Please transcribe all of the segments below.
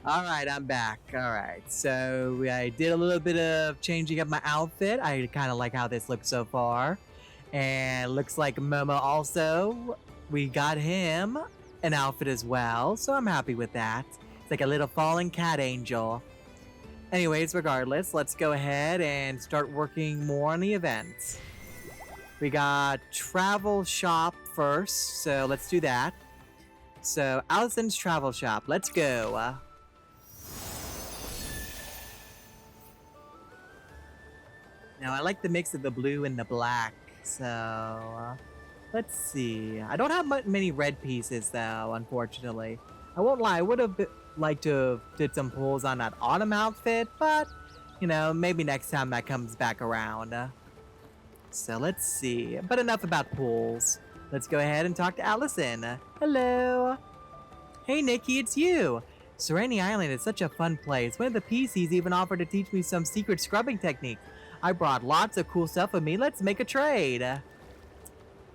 Alright, I'm back. Alright, so I did a little bit of changing up my outfit. I kind of like how this looks so far. And looks like Momo also. We got him an outfit as well, so I'm happy with that. It's like a little fallen cat angel. Anyways, regardless, let's go ahead and start working more on the event. We got travel shop first, so let's do that. So, Allison's travel shop, let's go. Now, I like the mix of the blue and the black, so let's see. I don't have many red pieces, though, unfortunately. I won't lie, I would have liked to have did some pulls on that autumn outfit, but, you know, maybe next time that comes back around. So let's see. But enough about pools. Let's go ahead and talk to Allison. Hello. Hey, Nikki, it's you. Serenity Island is such a fun place. One of the PCs even offered to teach me some secret scrubbing techniques. I brought lots of cool stuff with me. Let's make a trade.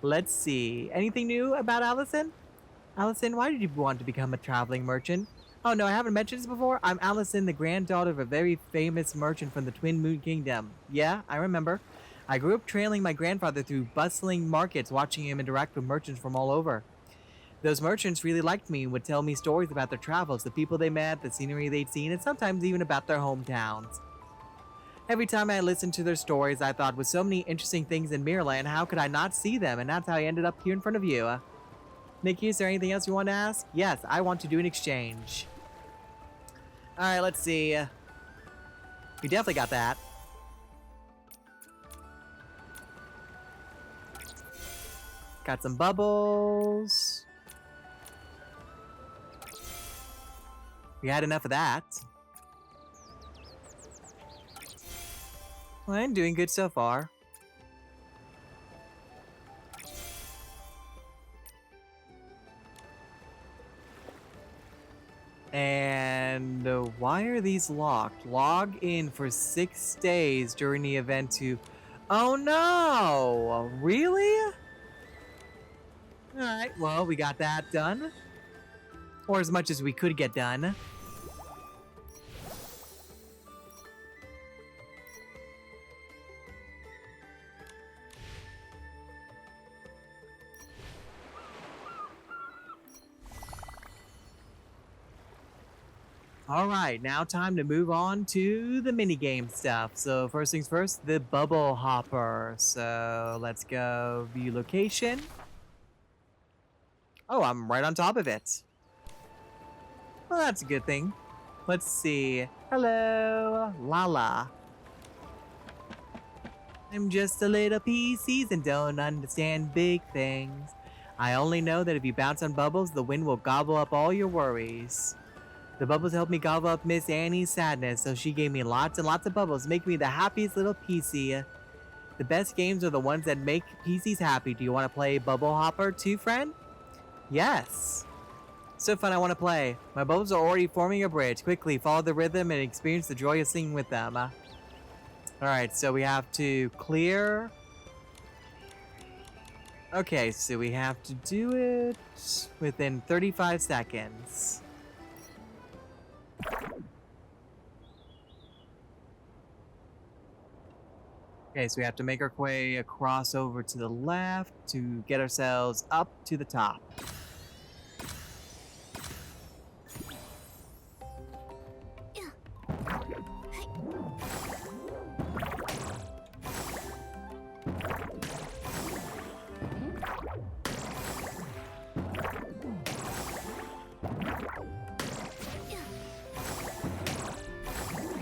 Let's see. Anything new about Allison? Allison, why did you want to become a traveling merchant? Oh no, I haven't mentioned this before. I'm Allison, the granddaughter of a very famous merchant from the Twin Moon Kingdom. Yeah, I remember. I grew up trailing my grandfather through bustling markets, watching him interact with merchants from all over. Those merchants really liked me and would tell me stories about their travels, the people they met, the scenery they'd seen, and sometimes even about their hometowns. Every time I listened to their stories, I thought, with so many interesting things in Mirrorland, how could I not see them? And that's how I ended up here in front of you. Nikki, is there anything else you want to ask? Yes, I want to do an exchange. Alright, let's see. We definitely got that. Got some bubbles. We had enough of that. Well, I'm doing good so far. And why are these locked? Log in for 6 days during the event to... Oh no! Really? Alright, well, we got that done. Or as much as we could get done. Alright, now time to move on to the minigame stuff. So first things first, the bubble hopper. So let's go view location. Oh, I'm right on top of it. Well, that's a good thing. Let's see. Hello, Lala. I'm just a little PC and don't understand big things. I only know that if you bounce on bubbles, the wind will gobble up all your worries. The bubbles helped me gobble up Miss Annie's sadness, so she gave me lots and lots of bubbles, making me the happiest little PC. The best games are the ones that make PCs happy. Do you want to play Bubble Hopper too, friend? Yes. So fun, I want to play. My bubbles are already forming a bridge. Quickly, follow the rhythm and experience the joy of singing with them. Alright, so we have to clear. Okay, so we have to do it within 35 seconds. Okay, so we have to make our way across over to the left to get ourselves up to the top.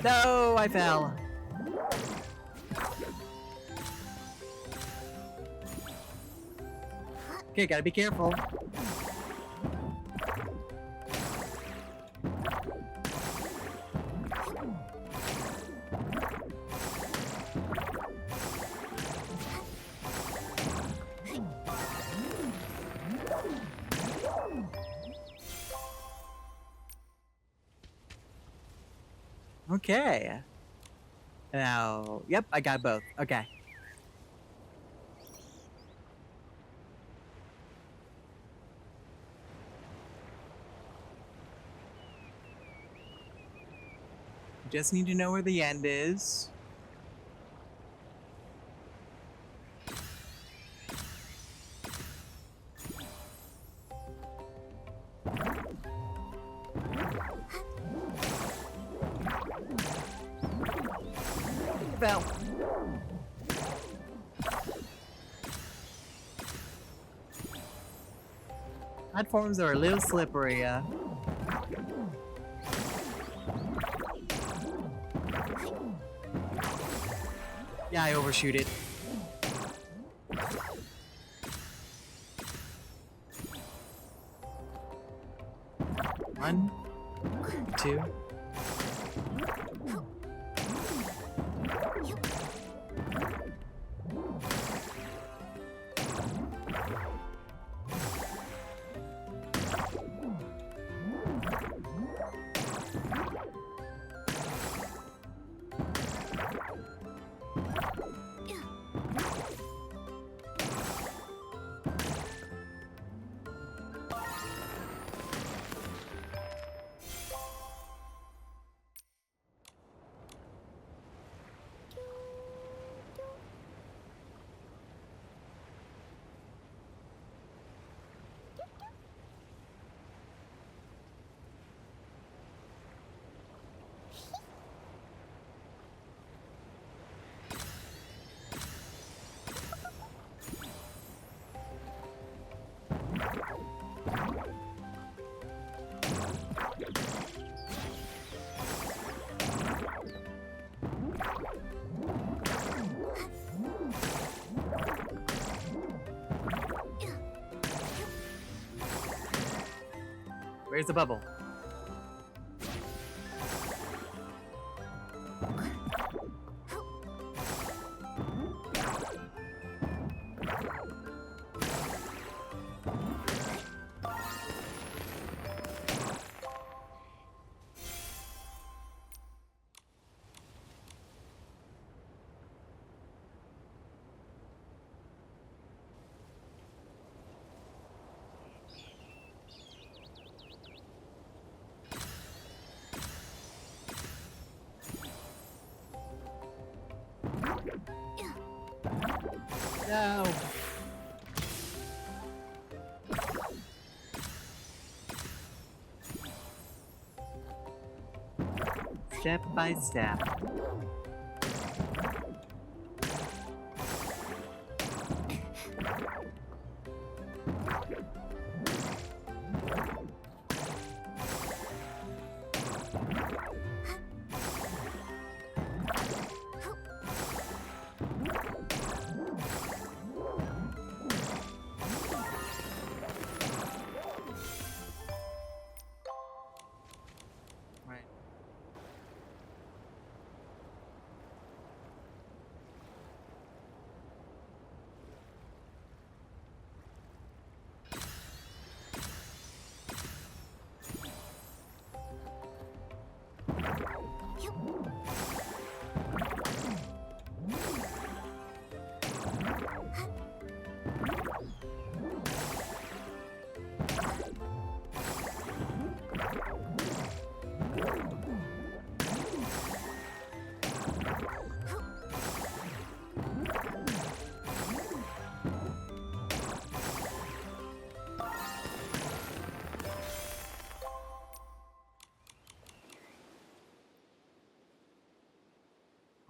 No, I fell. Okay, gotta be careful. Okay. Now, yep, I got both. Okay. Just need to know where the end is. Fell. Platforms are a little slippery, Yeah, I overshoot it. One, two. Where's the bubble? No. Step by step. Right.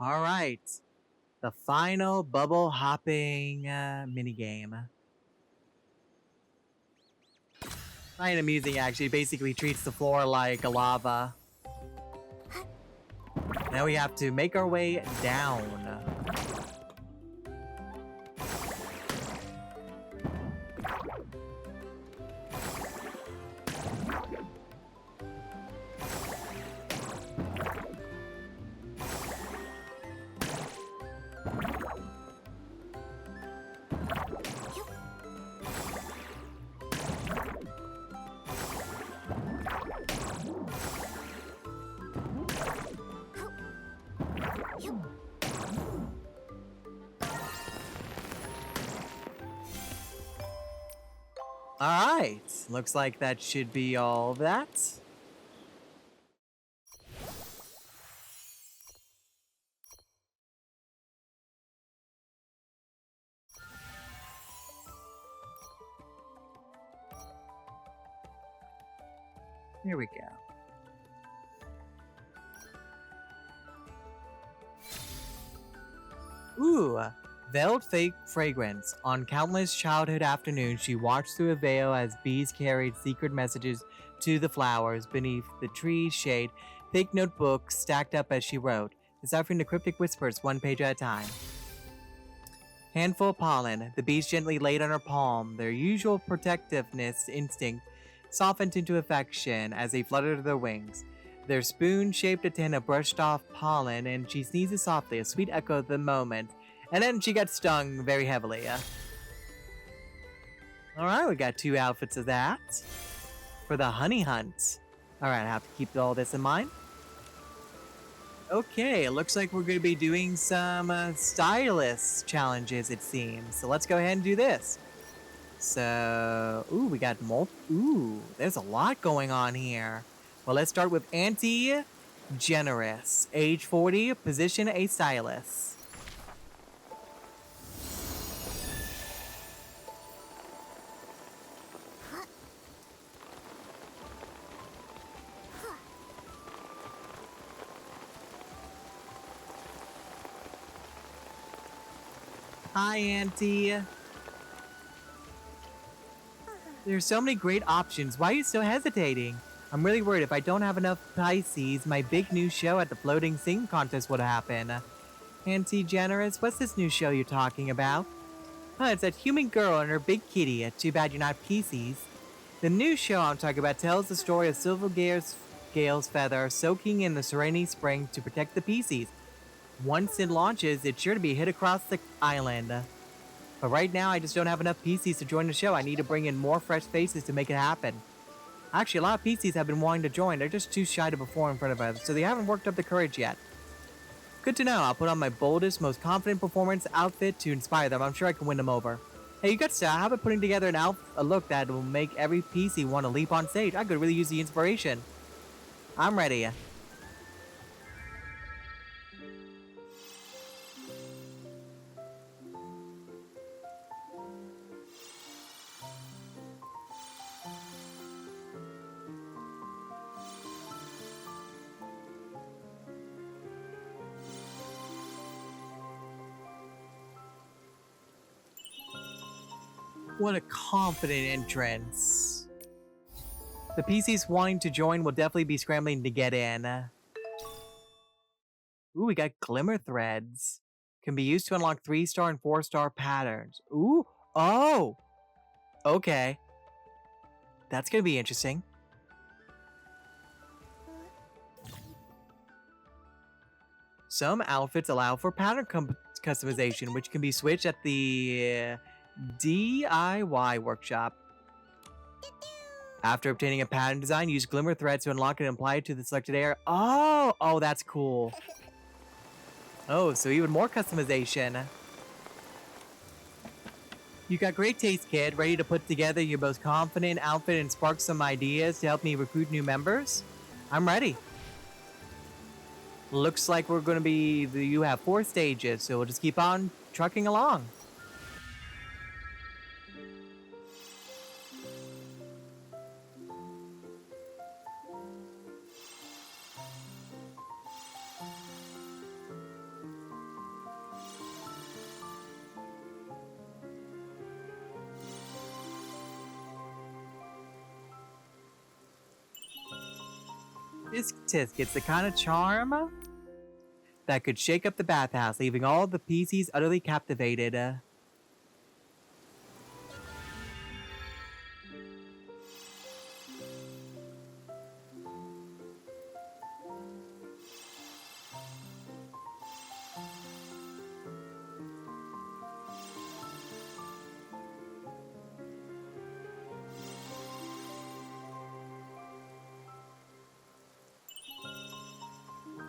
All right. The final bubble hopping minigame. Quite amusing, actually. Basically treats the floor like a lava. Now we have to make our way down. Alright, looks like that should be all of that. Here we go. Ooh, veiled fake fragrance. On countless childhood afternoons, she watched through a veil as bees carried secret messages to the flowers beneath the tree's shade. Fake notebooks stacked up as she wrote, deciphering the cryptic whispers one page at a time. Handful of pollen. The bees gently laid on her palm. Their usual protectiveness instinct softened into affection as they fluttered their wings. Their spoon-shaped antenna brushed off pollen, and she sneezes softly, a sweet echo of the moment. And then she got stung very heavily. Alright, we got 2 outfits of that. For the honey hunt. Alright, I have to keep all this in mind. Okay, it looks like we're going to be doing some stylist challenges, it seems. So let's go ahead and do this. So, ooh, we got there's a lot going on here. Well, let's start with Auntie Generous, age 40, position a stylist. Hi, Auntie. There's so many great options. Why are you still hesitating? I'm really worried if I don't have enough Pisces, my big new show at the floating singing contest would happen. Auntie Generous, what's this new show you're talking about? It's that human girl and her big kitty. Too bad you're not Pisces. The new show I'm talking about tells the story of Silver Gale's feather soaking in the Serenity Spring to protect the Pisces. Once it launches, it's sure to be a hit across the island. But right now, I just don't have enough PCs to join the show. I need to bring in more fresh faces to make it happen. Actually, a lot of PCs have been wanting to join. They're just too shy to perform in front of us, so they haven't worked up the courage yet. Good to know. I'll put on my boldest, most confident performance outfit to inspire them. I'm sure I can win them over. Hey, you got to how about putting together a look that will make every PC want to leap on stage? I could really use the inspiration. I'm ready. What a confident entrance. The PCs wanting to join will definitely be scrambling to get in. Ooh, we got glimmer threads. Can be used to unlock 3-star and 4-star patterns. Ooh, oh! Okay. That's gonna be interesting. Some outfits allow for pattern customization, which can be switched at the DIY workshop. After obtaining a pattern design, use glimmer threads to unlock it and apply it to the selected area. Oh, that's cool. Oh, so even more customization. You got great taste, kid. Ready to put together your most confident outfit and spark some ideas to help me recruit new members? I'm ready. Looks like we're going to be... You have 4 stages, so we'll just keep on trucking along. This tisk gets the kind of charm that could shake up the bathhouse, leaving all the PCs utterly captivated.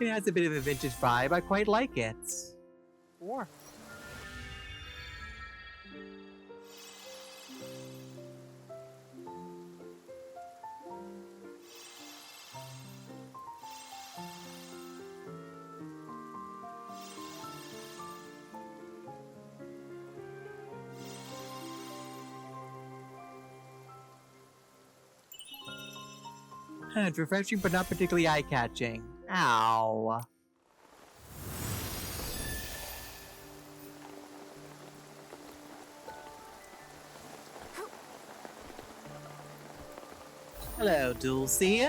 It has a bit of a vintage vibe. I quite like it. Or It's refreshing but not particularly eye-catching. Ow. Hello, Dulcie.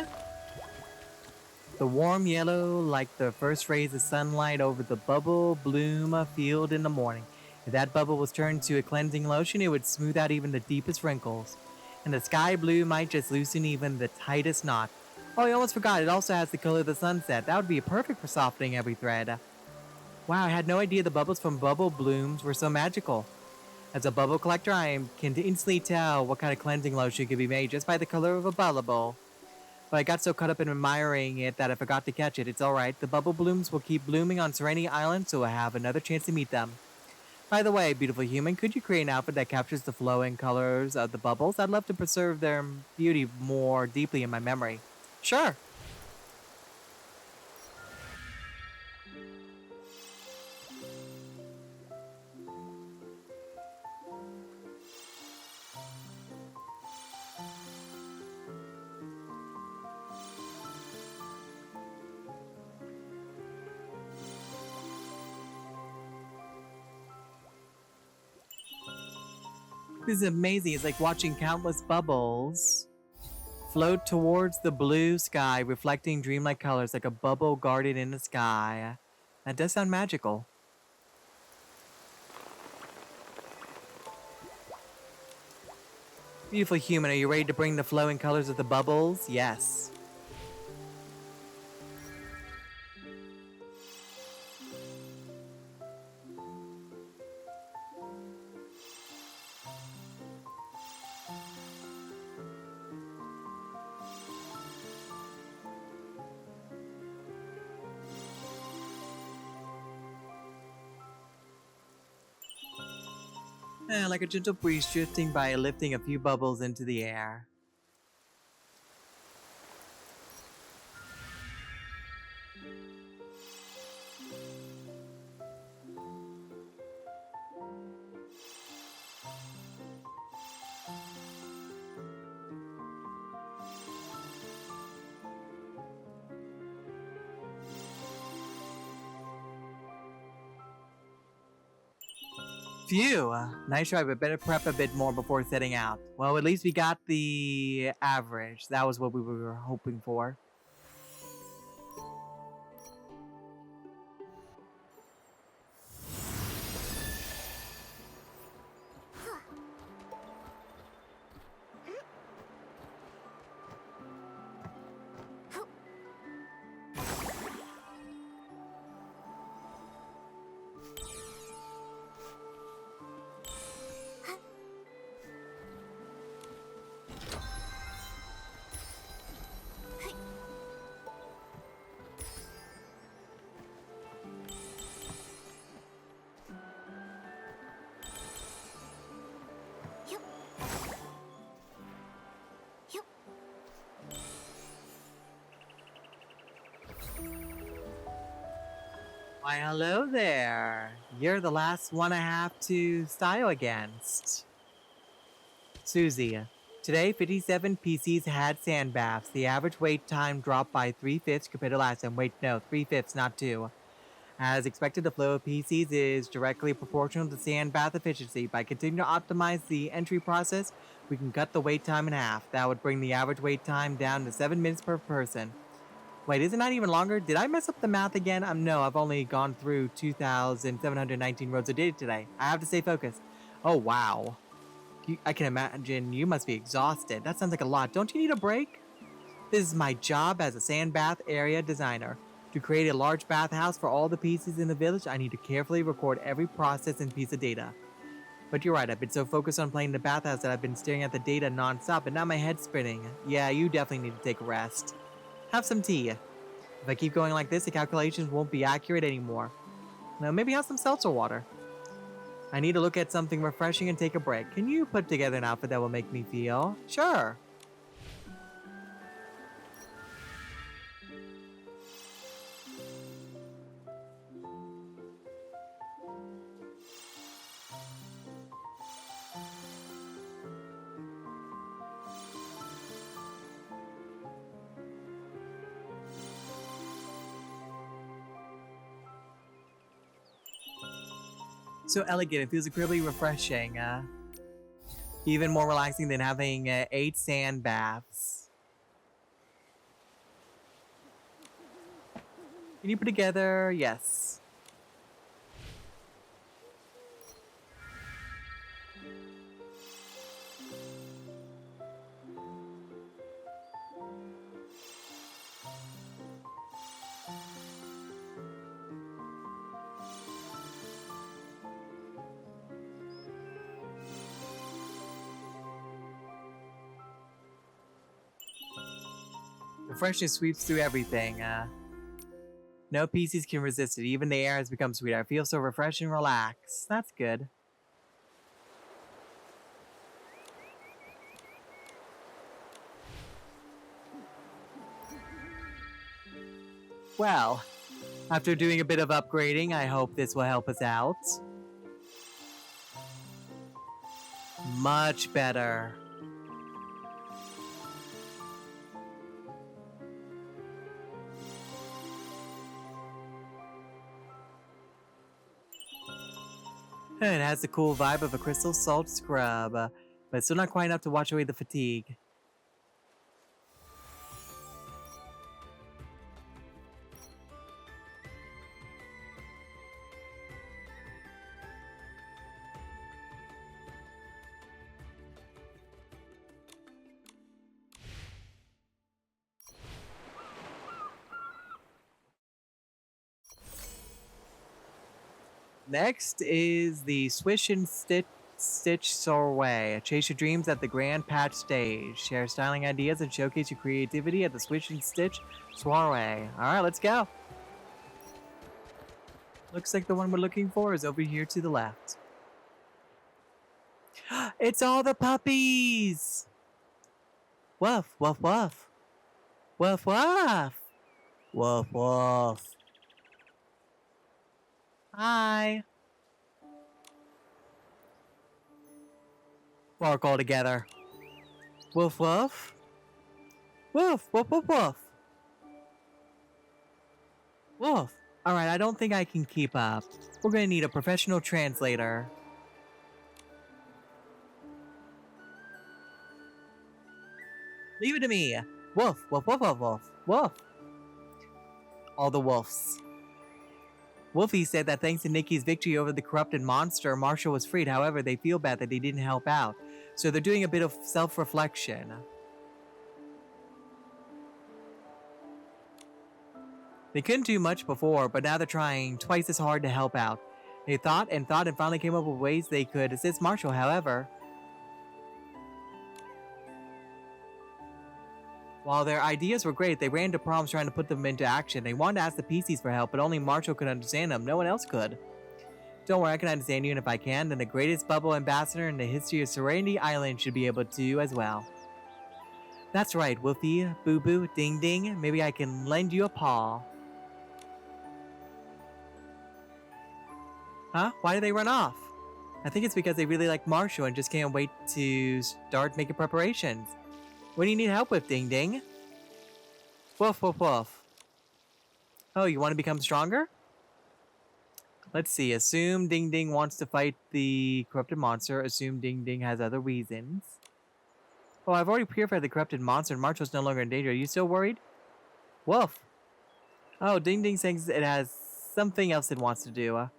The warm yellow like the first rays of sunlight over the bubble bloom field in the morning. If that bubble was turned to a cleansing lotion, it would smooth out even the deepest wrinkles. And the sky blue might just loosen even the tightest knot. Oh, I almost forgot, it also has the color of the sunset. That would be perfect for softening every thread. Wow, I had no idea the bubbles from bubble blooms were so magical. As a bubble collector, can instantly tell what kind of cleansing lotion could be made just by the color of a bubble. But I got so caught up in admiring it that I forgot to catch it. It's alright. The bubble blooms will keep blooming on Serenity Island, so I have another chance to meet them. By the way, beautiful human, could you create an outfit that captures the flowing colors of the bubbles? I'd love to preserve their beauty more deeply in my memory. Sure. This is amazing. It's like watching countless bubbles float towards the blue sky, reflecting dreamlike colors like a bubble guarded in the sky. That does sound magical. Beautiful human, are you ready to bring the flowing colors of the bubbles? Yes. Like a gentle breeze drifting by, lifting a few bubbles into the air. Phew, nice try, but better prep a bit more before setting out. Well, at least we got the average. That was what we were hoping for. Why, hello there. You're the last one I have to style against. Susie. Today, 57 PCs had sand baths. The average wait time dropped by 3/5 compared to last time. Wait, no, 3/5, not 2. As expected, the flow of PCs is directly proportional to sand bath efficiency. By continuing to optimize the entry process, we can cut the wait time in half. That would bring the average wait time down to 7 minutes per person. Wait, isn't that even longer? Did I mess up the math again? No, I've only gone through 2,719 roads of data today. I have to stay focused. Oh, wow. I can imagine you must be exhausted. That sounds like a lot. Don't you need a break? This is my job as a sand bath area designer. To create a large bathhouse for all the pieces in the village, I need to carefully record every process and piece of data. But you're right, I've been so focused on playing the bathhouse that I've been staring at the data non-stop, and now my head's spinning. Yeah, you definitely need to take a rest. Have some tea. If I keep going like this, the calculations won't be accurate anymore. Now, maybe have some seltzer water. I need to look at something refreshing and take a break. Can you put together an outfit that will make me feel? Sure. So elegant, it feels incredibly refreshing. Even more relaxing than having 8 sand baths. Can you put together? Yes. The freshness sweeps through everything. No PCs can resist it. Even the air has become sweeter. I feel so refreshed and relaxed. That's good. Well, after doing a bit of upgrading, I hope this will help us out. Much better. It has the cool vibe of a crystal salt scrub, but still not quite enough to wash away the fatigue. Next is the Swish and Stitch Soiree. Chase your dreams at the Grand Patch stage. Share styling ideas and showcase your creativity at the Swish and Stitch Soiree. Alright, let's go. Looks like the one we're looking for is over here to the left. It's all the puppies! Woof, woof, woof. Woof, woof. Woof, woof. Hi. Bark all together. Woof, woof. Woof, woof, woof, woof. Woof. Alright, I don't think I can keep up. We're gonna need a professional translator. Leave it to me. Woof, woof, woof, woof, woof. Woof. All the wolves. Wolfie said that thanks to Nikki's victory over the corrupted monster, Marshall was freed. However, they feel bad that they didn't help out. So they're doing a bit of self-reflection. They couldn't do much before, but now they're trying twice as hard to help out. They thought and finally came up with ways they could assist Marshall. However, while their ideas were great, they ran into problems trying to put them into action. They wanted to ask the PCs for help, but only Marshall could understand them. No one else could. Don't worry, I can understand you, and if I can, then the greatest bubble ambassador in the history of Serenity Island should be able to as well. That's right, Woofy, Boo Boo, Ding Ding. Maybe I can lend you a paw. Huh? Why did they run off? I think it's because they really like Marshall and just can't wait to start making preparations. What do you need help with, Ding Ding? Woof, woof, woof. Oh, you want to become stronger? Let's see. Assume Ding Ding wants to fight the corrupted monster. Assume Ding Ding has other reasons. Oh, I've already purified the corrupted monster and Marshall's no longer in danger. Are you still worried? Woof. Oh, Ding Ding thinks it has something else it wants to do.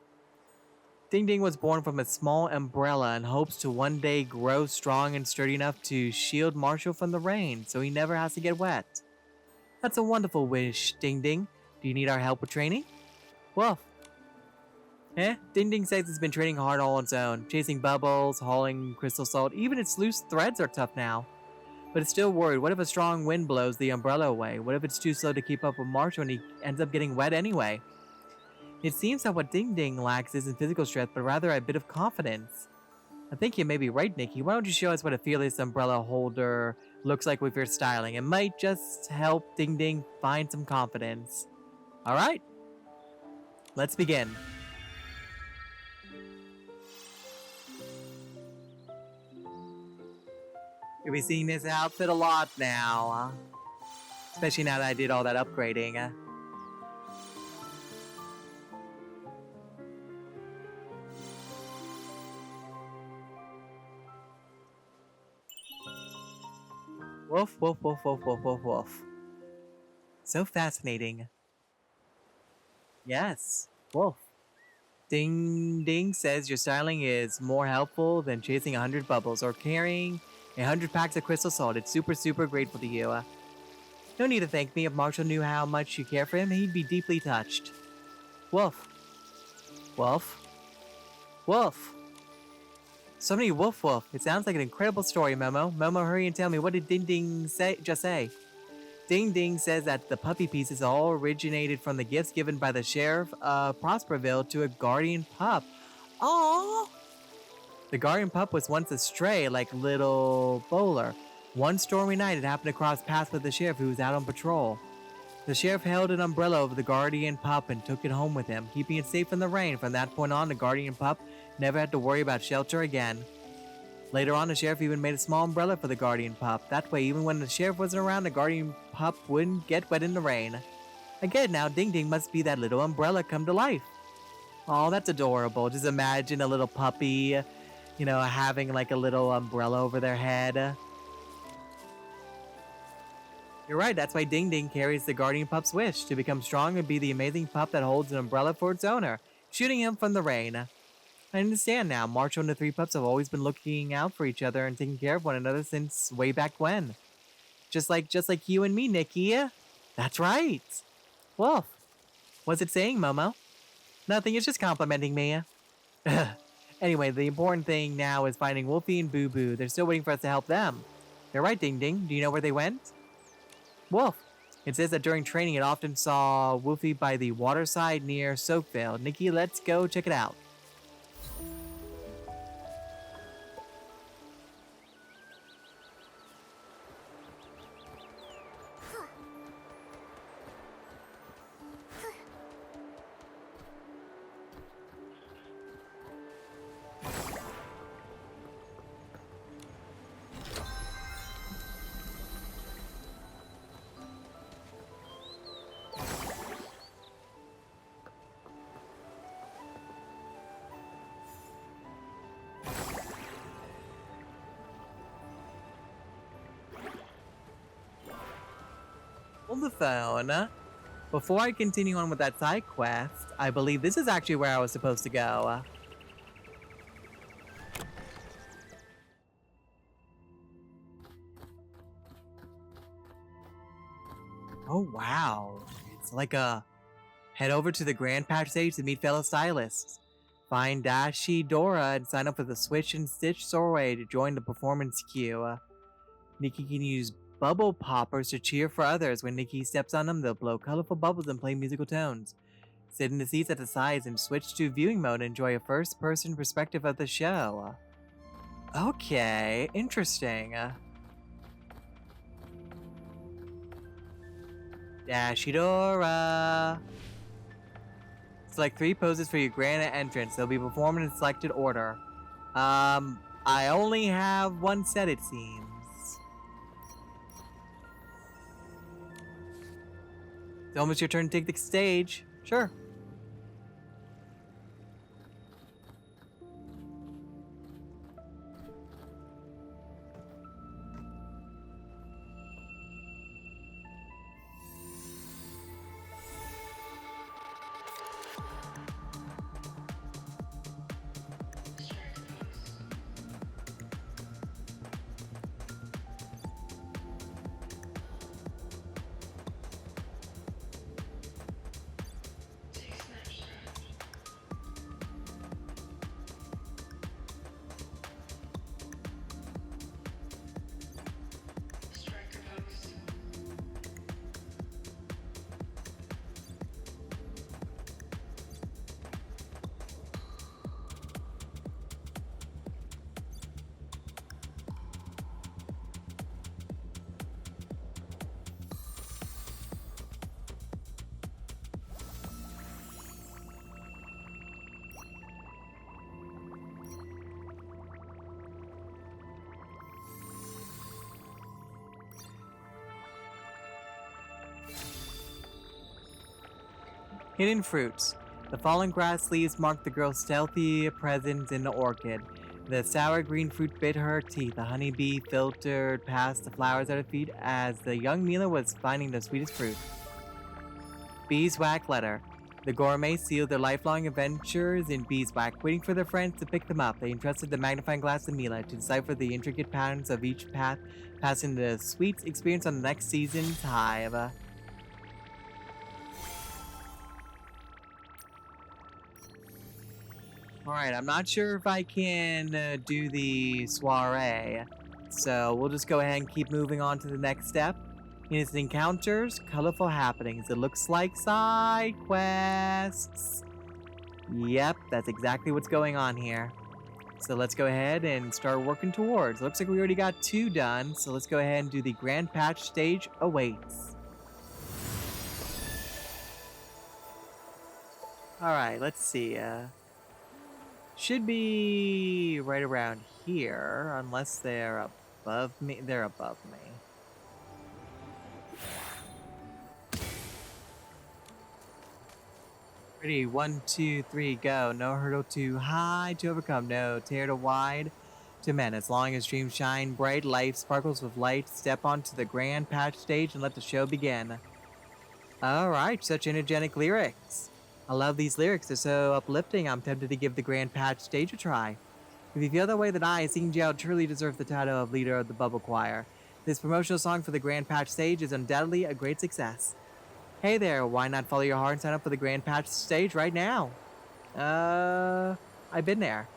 Ding Ding was born from a small umbrella and hopes to one day grow strong and sturdy enough to shield Marshall from the rain, so he never has to get wet. That's a wonderful wish, Ding Ding. Do you need our help with training? Woof. Ding Ding says it's been training hard all on its own, chasing bubbles, hauling crystal salt. Even its loose threads are tough now. But it's still worried. What if a strong wind blows the umbrella away? What if it's too slow to keep up with Marshall and he ends up getting wet anyway? It seems that what Ding Ding lacks isn't physical strength, but rather a bit of confidence. I think you may be right, Nikki. Why don't you show us what a fearless umbrella holder looks like with your styling? It might just help Ding Ding find some confidence. Alright. Let's begin. You'll be seeing this outfit a lot now. Especially now that I did all that upgrading. Woof, woof, woof, woof, woof, woof, woof. So fascinating. Yes. Woof. Ding Ding says your styling is more helpful than chasing 100 bubbles or carrying 100 packs of crystal salt. It's super, super grateful to you. No need to thank me. If Marshall knew how much you care for him, he'd be deeply touched. Woof. Woof. Woof. So many woof woof. It sounds like an incredible story, Momo. Momo, hurry and tell me, what did Ding Ding just say? Ding Ding says that the puppy pieces all originated from the gifts given by the sheriff of Prosperville to a guardian pup. Aww! The guardian pup was once a stray, like little Bowler. One stormy night, it happened to cross paths with the sheriff who was out on patrol. The sheriff held an umbrella over the guardian pup and took it home with him, keeping it safe from the rain. From that point on, the guardian pup never had to worry about shelter again. Later on, the sheriff even made a small umbrella for the guardian pup. That way, even when the sheriff wasn't around, the guardian pup wouldn't get wet in the rain. I get it now, Ding Ding must be that little umbrella come to life. Oh, that's adorable. Just imagine a little puppy, having like a little umbrella over their head. You're right, that's why Ding Ding carries the guardian pup's wish, to become strong and be the amazing pup that holds an umbrella for its owner, shooting him from the rain. I understand now. Marshall and the three pups have always been looking out for each other and taking care of one another since way back when. Just like you and me, Nikki. That's right. Wolf. What's it saying, Momo? Nothing, it's just complimenting me. Anyway, the important thing now is finding Wolfie and Boo Boo. They're still waiting for us to help them. You're right, Ding Ding. Do you know where they went? Wolf. It says that during training it often saw Wolfie by the waterside near Soakvale. Nikki, let's go check it out. On the phone. Before I continue on with that side quest, I believe this is actually where I was supposed to go. Oh wow. It's like a head over to the Grand Patch stage to meet fellow stylists. Find Dashi Dora and sign up for the Switch and Stitch Soiree to join the performance queue. Nikki can use bubble poppers to cheer for others. When Nikki steps on them, they'll blow colorful bubbles and play musical tones. Sit in the seats at the sides and switch to viewing mode and enjoy a first-person perspective of the show. Okay, interesting. Dashidora. Select 3 poses for your grand entrance. They'll be performed in selected order. I only have one set, it seems. It's almost your turn to take the stage. Sure. Hidden fruits. The fallen grass leaves mark the girl's stealthy presence in the orchid. The sour green fruit bit her teeth. The honeybee filtered past the flowers at her feet as the young Mila was finding the sweetest fruit. Beeswax letter. The gourmets sealed their lifelong adventures in beeswax, waiting for their friends to pick them up. They entrusted the magnifying glass to Mila to decipher the intricate patterns of each path, passing the sweet experience on the next season's hive. Alright, I'm not sure if I can do the soiree, so we'll just go ahead and keep moving on to the next step. Innocent encounters, colorful happenings. It looks like side quests. Yep, that's exactly what's going on here. So let's go ahead and start working towards. Looks like we already got 2 done, so let's go ahead and do the Grand Patch stage awaits. Alright, let's see. Should be right around here, unless they're above me. They're above me. Ready, 1, 2, 3, go. No hurdle too high to overcome, no tear too wide to mend. As long as dreams shine bright, life sparkles with light. Step onto the Grand Patch stage and let the show begin. Alright, such energetic lyrics. I love these lyrics, they're so uplifting. I'm tempted to give the Grand Patch stage a try. If you feel that way, then I, Singing Gel, truly deserve the title of leader of the Bubble Choir. This promotional song for the Grand Patch stage is undoubtedly a great success. Hey there, why not follow your heart and sign up for the Grand Patch stage right now? I've been there.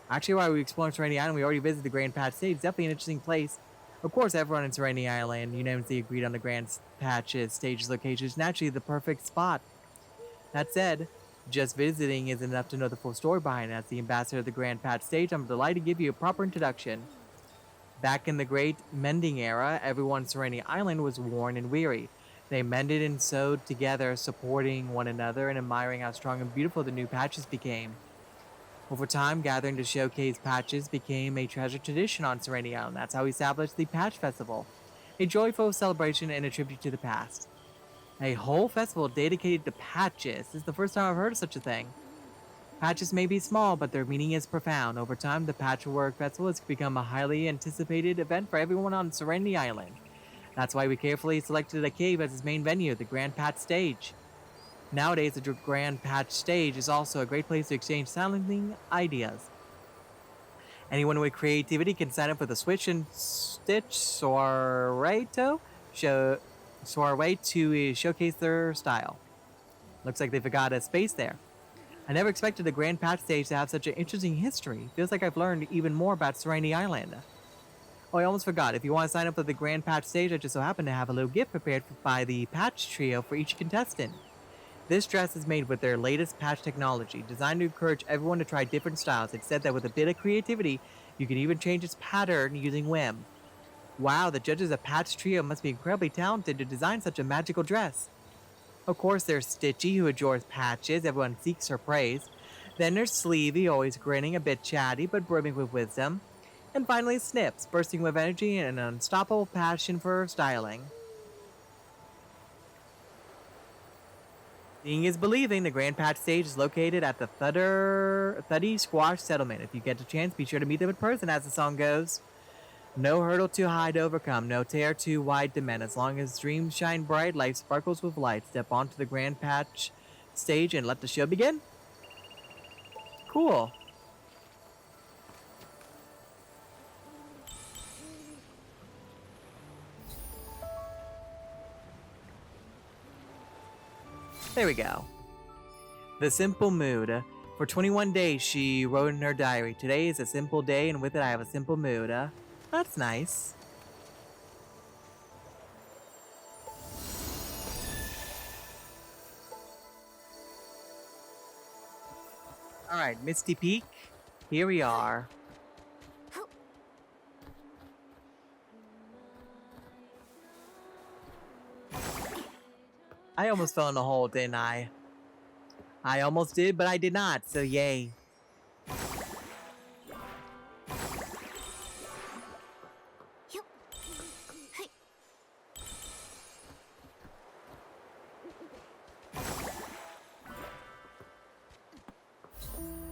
Actually, while we explored Serenity Island, we already visited the Grand Patch stage. It's definitely an interesting place. Of course, everyone in Serenity Island unanimously agreed on the Grand Patch stage's location is naturally the perfect spot. That said, just visiting isn't enough to know the full story behind it. As the ambassador of the Grand Patch stage, I'm delighted to give you a proper introduction. Back in the Great Mending Era, everyone in Serenity Island was worn and weary. They mended and sewed together, supporting one another and admiring how strong and beautiful the new patches became. Over time, gathering to showcase patches became a treasured tradition on Serenity Island. That's how we established the Patch Festival, a joyful celebration and a tribute to the past. A whole festival dedicated to patches. This is the first time I've heard of such a thing. Patches may be small, but their meaning is profound. Over time, the Patchwork Festival has become a highly anticipated event for everyone on Serenity Island. That's why we carefully selected a cave as its main venue, the Grand Patch Stage. Nowadays, the Grand Patch Stage is also a great place to exchange talenting ideas. Anyone with creativity can sign up for the Switch and Stitch Soiree to showcase their style. Looks like they forgot a space there. I never expected the Grand Patch stage to have such an interesting history. Feels like I've learned even more about Serenity Island. Oh, I almost forgot. If you want to sign up for the Grand Patch stage, I just so happen to have a little gift prepared by the Patch Trio for each contestant. This dress is made with their latest patch technology, designed to encourage everyone to try different styles. It said that with a bit of creativity, you can even change its pattern using whim. Wow, the judges of Patch Trio must be incredibly talented to design such a magical dress. Of course, there's Stitchy, who adores patches. Everyone seeks her praise. Then there's Sleevy, always grinning, a bit chatty, but brimming with wisdom. And finally, Snips, bursting with energy and an unstoppable passion for styling. Seeing is believing. The Grand Patch stage is located at the Thuddy Squash Settlement. If you get a chance, be sure to meet them in person, as the song goes. No hurdle too high to overcome, no tear too wide to mend. As long as dreams shine bright, life sparkles with light. Step onto the Grand Patch stage and let the show begin. Cool. There we go. The simple mood. For 21 days, she wrote in her diary. Today is a simple day, and with it, I have a simple mood. That's nice. Alright, Misty Peak. Here we are. I almost fell in the hole, didn't I? I almost did, but I did not, so yay.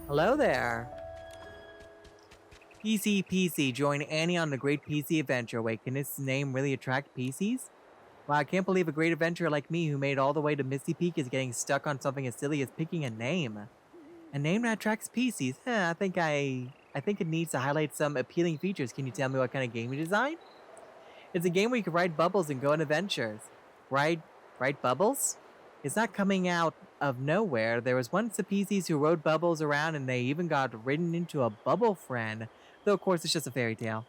Hello there. PC, join Annie on the Great PC Adventure. Wait, can this name really attract PCs? Wow, I can't believe a great adventurer like me who made it all the way to Misty Peak is getting stuck on something as silly as picking a name. A name that attracts PCs? I think it needs to highlight some appealing features. Can you tell me what kind of game you designed? It's a game where you can ride bubbles and go on adventures. Ride bubbles? It's not coming out of nowhere. There was once a PCs who rode bubbles around and they even got ridden into a bubble friend. Though of course it's just a fairy tale.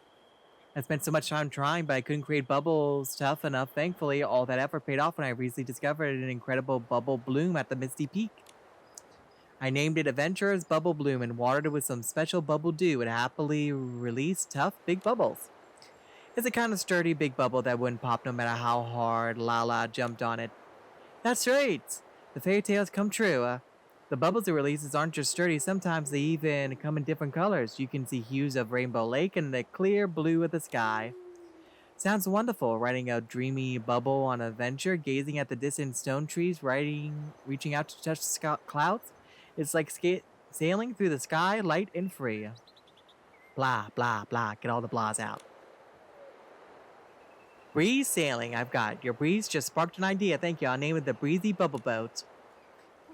I spent so much time trying, but I couldn't create bubbles tough enough. Thankfully, all that effort paid off when I recently discovered an incredible bubble bloom at the Misty Peak. I named it Adventurer's Bubble Bloom and watered it with some special bubble dew. It happily released tough, big bubbles. It's a kind of sturdy big bubble that wouldn't pop no matter how hard Lala jumped on it. That's right! The fairy tales come true. The bubbles it releases aren't just sturdy, sometimes they even come in different colors. You can see hues of Rainbow Lake and the clear blue of the sky. Sounds wonderful, riding a dreamy bubble on an adventure, gazing at the distant stone trees, reaching out to touch the clouds. It's like sailing through the sky, light and free. Blah, blah, blah. Get all the blahs out. Breeze sailing, I've got. Your breeze just sparked an idea. Thank you. I'll name it the Breezy Bubble Boat.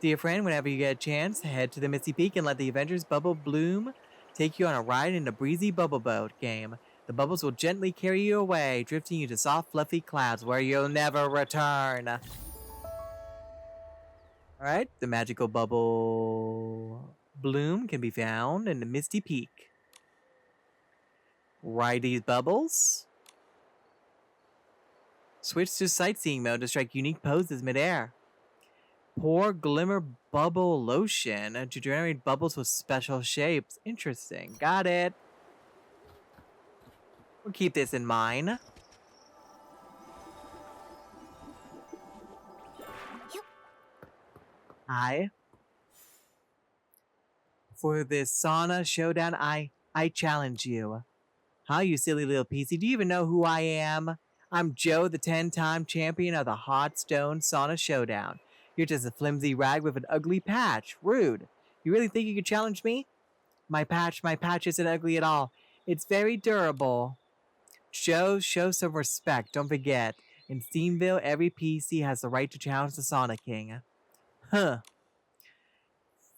Dear friend, whenever you get a chance, head to the Misty Peak and let the Avengers Bubble Bloom take you on a ride in the Breezy Bubble Boat game. The bubbles will gently carry you away, drifting you to soft, fluffy clouds where you'll never return. Alright, the magical bubble bloom can be found in the Misty Peak. Ride these bubbles. Switch to sightseeing mode to strike unique poses midair. Pour glimmer bubble lotion to generate bubbles with special shapes. Interesting. Got it. We'll keep this in mind. Hi. For this sauna showdown, I challenge you. Huh, you silly little PC? Do you even know who I am? I'm Joe, the 10-time champion of the Hot Stone Sauna Showdown. You're just a flimsy rag with an ugly patch. Rude. You really think you could challenge me? My patch isn't ugly at all. It's very durable. Joe, show some respect. Don't forget, in Steamville, every PC has the right to challenge the Sauna King. Huh.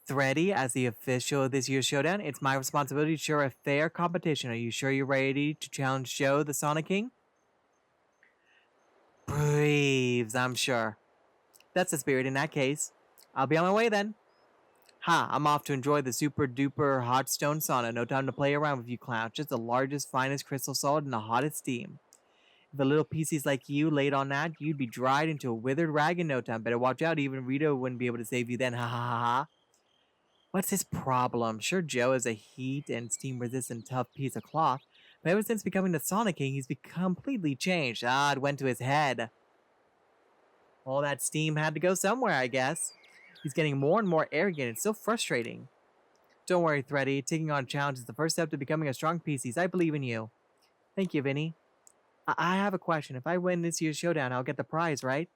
Thready, as the official of this year's showdown, it's my responsibility to ensure a fair competition. Are you sure you're ready to challenge Joe, the Sauna King? Braves, I'm sure. That's the spirit in that case. I'll be on my way then. Ha, I'm off to enjoy the super duper hot stone sauna. No time to play around with you clowns. Just the largest, finest crystal salt and the hottest steam. If a little PCs like you laid on that, you'd be dried into a withered rag in no time. Better watch out, even Rito wouldn't be able to save you then. Ha ha ha ha. What's his problem? Sure, Joe is a heat and steam resistant tough piece of cloth, but ever since becoming the Sonic King, he's completely changed. Ah, it went to his head. All that steam had to go somewhere, I guess. He's getting more and more arrogant. It's so frustrating. Don't worry, Thready. Taking on a challenge is the first step to becoming a strong PCs. I believe in you. Thank you, Vinny. I have a question. If I win this year's showdown, I'll get the prize, right?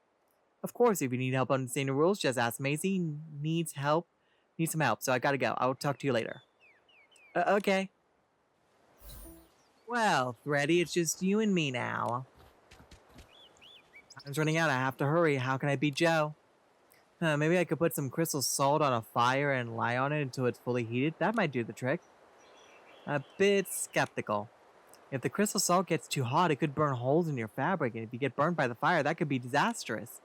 Of course, if you need help understanding the rules, just ask. Macy needs some help, so I gotta go. I'll talk to you later. Okay. Well, Thready, it's just you and me now. Time's running out. I have to hurry. How can I beat Joe? Maybe I could put some crystal salt on a fire and lie on it until it's fully heated. That might do the trick. A bit skeptical. If the crystal salt gets too hot, it could burn holes in your fabric, and if you get burned by the fire, that could be disastrous.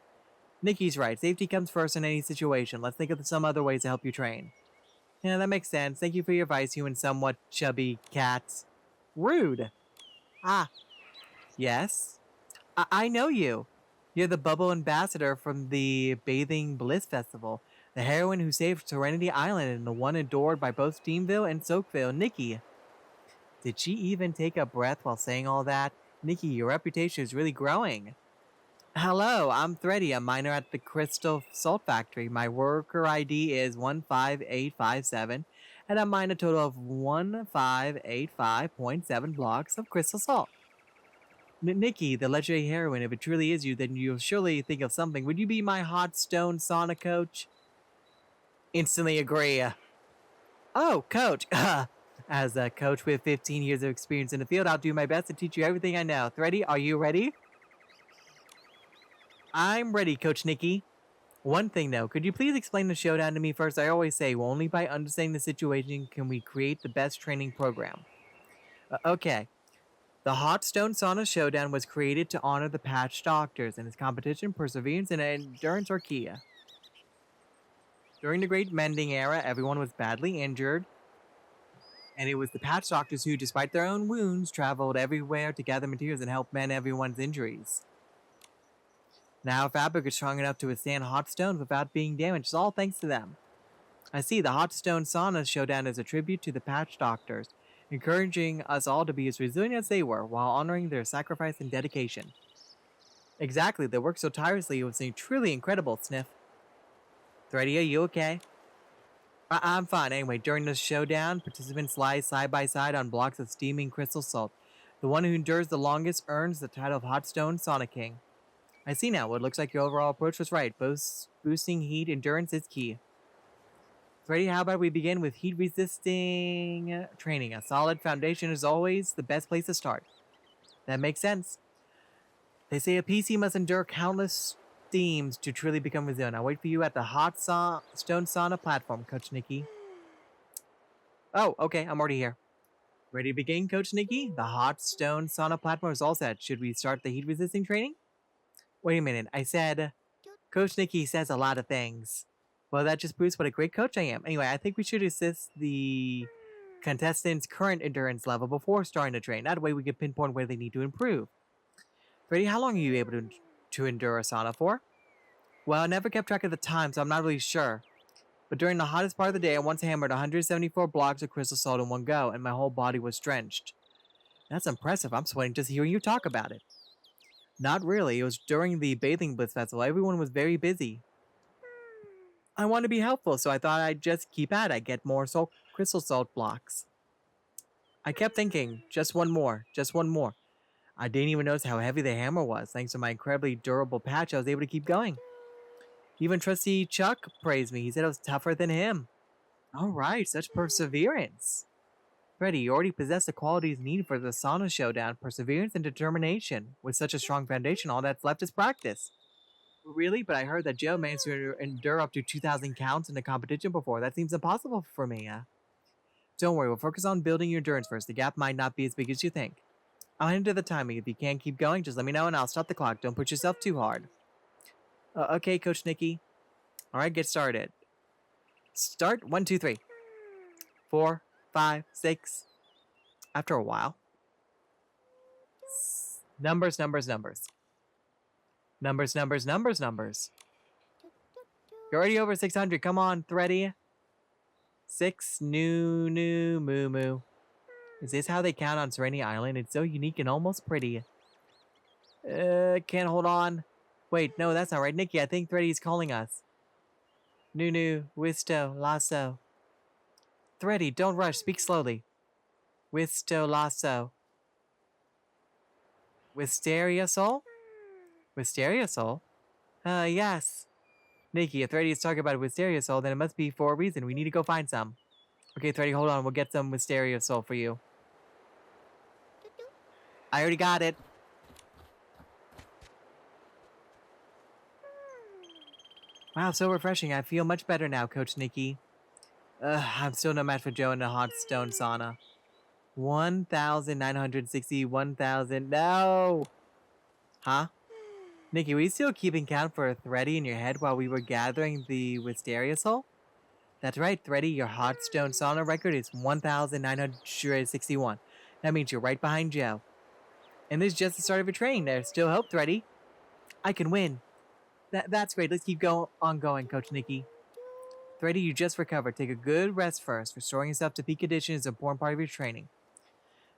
Nikki's right. Safety comes first in any situation. Let's think of some other ways to help you train. Yeah, that makes sense. Thank you for your advice, you and somewhat chubby cats. Rude. Ah. Yes? I know you. You're the bubble ambassador from the Bathing Bliss Festival. The heroine who saved Serenity Island and the one adored by both Steamville and Soakville, Nikki. Did she even take a breath while saying all that? Nikki, your reputation is really growing. Hello, I'm Thready, a miner at the Crystal Salt Factory. My worker ID is 15857, and I mine a total of 1585.7 blocks of crystal salt. Nikki, the legendary heroine, if it truly is you, then you'll surely think of something. Would you be my hot stone sauna coach? Instantly agree. Oh, coach. I As a coach with 15 years of experience in the field, I'll do my best to teach you everything I know. Ready? Are you ready? I'm ready, Coach Nikki. One thing though, could you please explain the showdown to me first? I always say, well, only by understanding the situation can we create the best training program. Okay. The Hot Stone Sauna Showdown was created to honor the Patch Doctors, and its competition, perseverance, and endurance are key. During the Great Mending Era, everyone was badly injured, and it was the Patch Doctors who, despite their own wounds, traveled everywhere to gather materials and help mend everyone's injuries. Now, fabric is strong enough to withstand hot stones without being damaged. It's all thanks to them. I see the Hot Stone Sauna Showdown is a tribute to the Patch Doctors, encouraging us all to be as resilient as they were while honoring their sacrifice and dedication. Exactly, they worked so tirelessly, it was truly incredible, Sniff. Thready, are you okay? I'm fine. Anyway, during the showdown, participants lie side by side on blocks of steaming crystal salt. The one who endures the longest earns the title of Hot Stone Sauna King. I see now. It looks like your overall approach was right. Boosting heat endurance is key. Ready? How about we begin with heat resisting training? A solid foundation is always the best place to start. That makes sense. They say a PC must endure countless steams to truly become resilient. I'll wait for you at the Stone Sauna platform, Coach Nikki. Oh, okay, I'm already here. Ready to begin, Coach Nikki? The Hot Stone Sauna platform is all set. Should we start the heat resisting training? Wait a minute, I said Coach Nikki says a lot of things. Well, that just proves what a great coach I am. Anyway, I think we should assess the contestants' current endurance level before starting to train. That way we can pinpoint where they need to improve. Freddie, how long are you able to endure a sauna for? Well, I never kept track of the time, so I'm not really sure. But during the hottest part of the day, I once hammered 174 blocks of crystal salt in one go, and my whole body was drenched. That's impressive. I'm sweating just hearing you talk about it. Not really. It was during the Bathing Blitz Festival. Everyone was very busy. I want to be helpful, so I thought I'd just keep at it, get more crystal salt blocks. I kept thinking, just one more, just one more. I didn't even notice how heavy the hammer was. Thanks to my incredibly durable patch, I was able to keep going. Even trusty Chuck praised me. He said I was tougher than him. All right, such perseverance. Freddy, you already possess the qualities needed for the sauna showdown, perseverance and determination. With such a strong foundation, all that's left is practice. Really? But I heard that Joe managed to endure up to 2,000 counts in a competition before. That seems impossible for me. Don't worry, we'll focus on building your endurance first. The gap might not be as big as you think. I'll enter the timing. If you can't keep going, just let me know and I'll stop the clock. Don't push yourself too hard. Okay, Coach Nikki. All right, get started. Start. 1, 2, 3, 4, 5, 6. After a while. Numbers, numbers, numbers. Numbers, numbers, numbers, numbers. You're already over 600. Come on, Thready. 6, moo, moo. Is this how they count on Serenity Island? It's so unique and almost pretty. Can't hold on. Wait, no, that's not right. Nikki, I think Thready's calling us. Nunu, Wisto, Lasso. Thready, don't rush. Speak slowly. Wisto, Lasso. Wisteria Soul? Wisteria Soul? Yes. Nikki, if Thready is talking about Wisteria Soul, then it must be for a reason. We need to go find some. Okay, Thready, hold on. We'll get some Wisteria Soul for you. I already got it. Wow, so refreshing. I feel much better now, Coach Nikki. I'm still no match for Joe in the hot stone sauna. 1,960, 1,000. No! Huh? Nikki, were you still keeping count for a Thready in your head while we were gathering the Wisteria Soul? That's right, Thready. Your hot stone sauna record is 1,961. That means you're right behind Joe. And this is just the start of your training. There's still hope, Thready. I can win. That's great. Let's keep on going, Coach Nikki. Thready, you just recovered. Take a good rest first. Restoring yourself to peak condition is an important part of your training.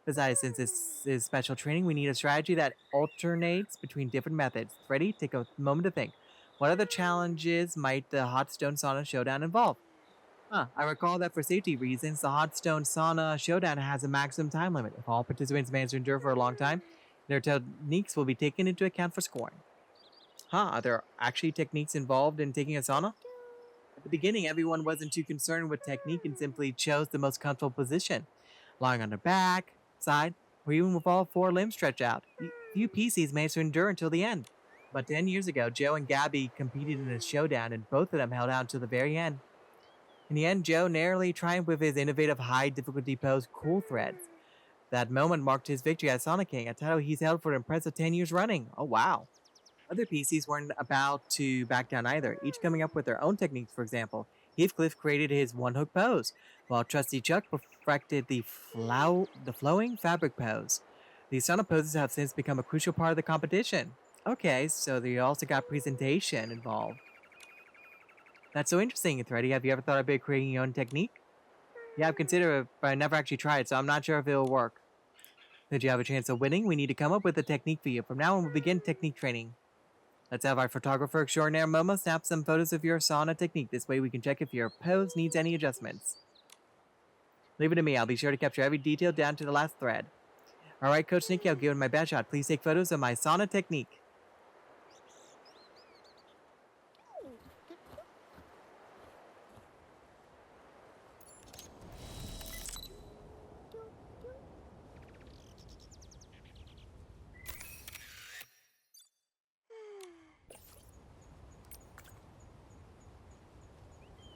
Besides, since this is special training, we need a strategy that alternates between different methods. Thready, take a moment to think. What other challenges might the Hot Stone Sauna Showdown involve? I recall that for safety reasons, the Hot Stone Sauna Showdown has a maximum time limit. If all participants manage to endure for a long time, their techniques will be taken into account for scoring. Are there actually techniques involved in taking a sauna? At the beginning, everyone wasn't too concerned with technique and simply chose the most comfortable position. lying on their back, side, or even with all four limbs stretched out. Few PCs managed to endure until the end. But 10 years ago, Joe and Gabby competed in a showdown, and both of them held out until the very end. In the end, Joe narrowly triumphed with his innovative high difficulty pose Cool Threads. That moment marked his victory as Sonic King, a title he's held for an impressive 10 years running. Oh, wow. Other PCs weren't about to back down either, each coming up with their own techniques. For example, Heathcliff created his one-hook pose, while Trusty Chuck perfected the flowing fabric pose. These Sonic poses have since become a crucial part of the competition. Okay, so they also got presentation involved. That's so interesting, Thready. Have you ever thought about creating your own technique? Yeah, I've considered it, but I never actually tried, so I'm not sure if it'll work. Did you have a chance of winning? We need to come up with a technique for you. From now on, we'll begin technique training. Let's have our photographer extraordinaire Momo snap some photos of your sauna technique. This way we can check if your pose needs any adjustments. Leave it to me. I'll be sure to capture every detail down to the last thread. Alright, Coach Nikki, I'll give it my best shot. Please take photos of my sauna technique.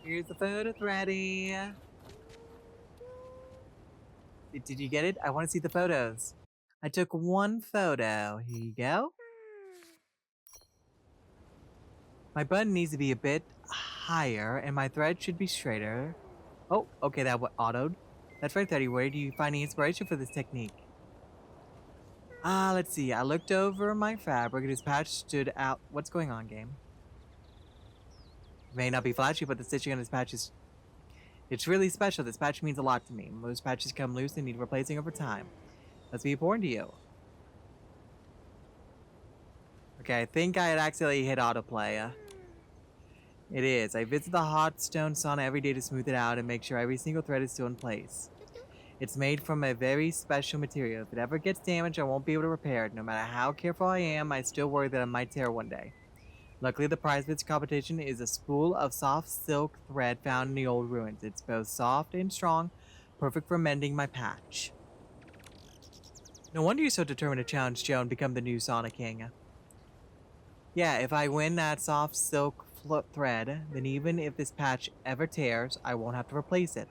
Here's the photo, Thready. Did you get it? I want to see the photos. I took one photo. Here you go. My button needs to be a bit higher, and my thread should be straighter. Oh, okay, that autoed. That's right, Thready. Where do you find the inspiration for this technique? Let's see. I looked over my fabric, and this patch stood out. What's going on, game? It may not be flashy, but the stitching on this patch is... It's really special. This patch means a lot to me. Most patches come loose and need replacing over time. Let's be important to you. Okay, I think I had accidentally hit autoplay. It is. I visit the hot stone sauna every day to smooth it out and make sure every single thread is still in place. It's made from a very special material. If it ever gets damaged, I won't be able to repair it. No matter how careful I am, I still worry that it might tear one day. Luckily, the prize for this competition is a spool of soft silk thread found in the old ruins. It's both soft and strong, perfect for mending my patch. No wonder you're so determined to challenge Joe and become the new Sonic King. Yeah, if I win that soft silk thread, then even if this patch ever tears, I won't have to replace it.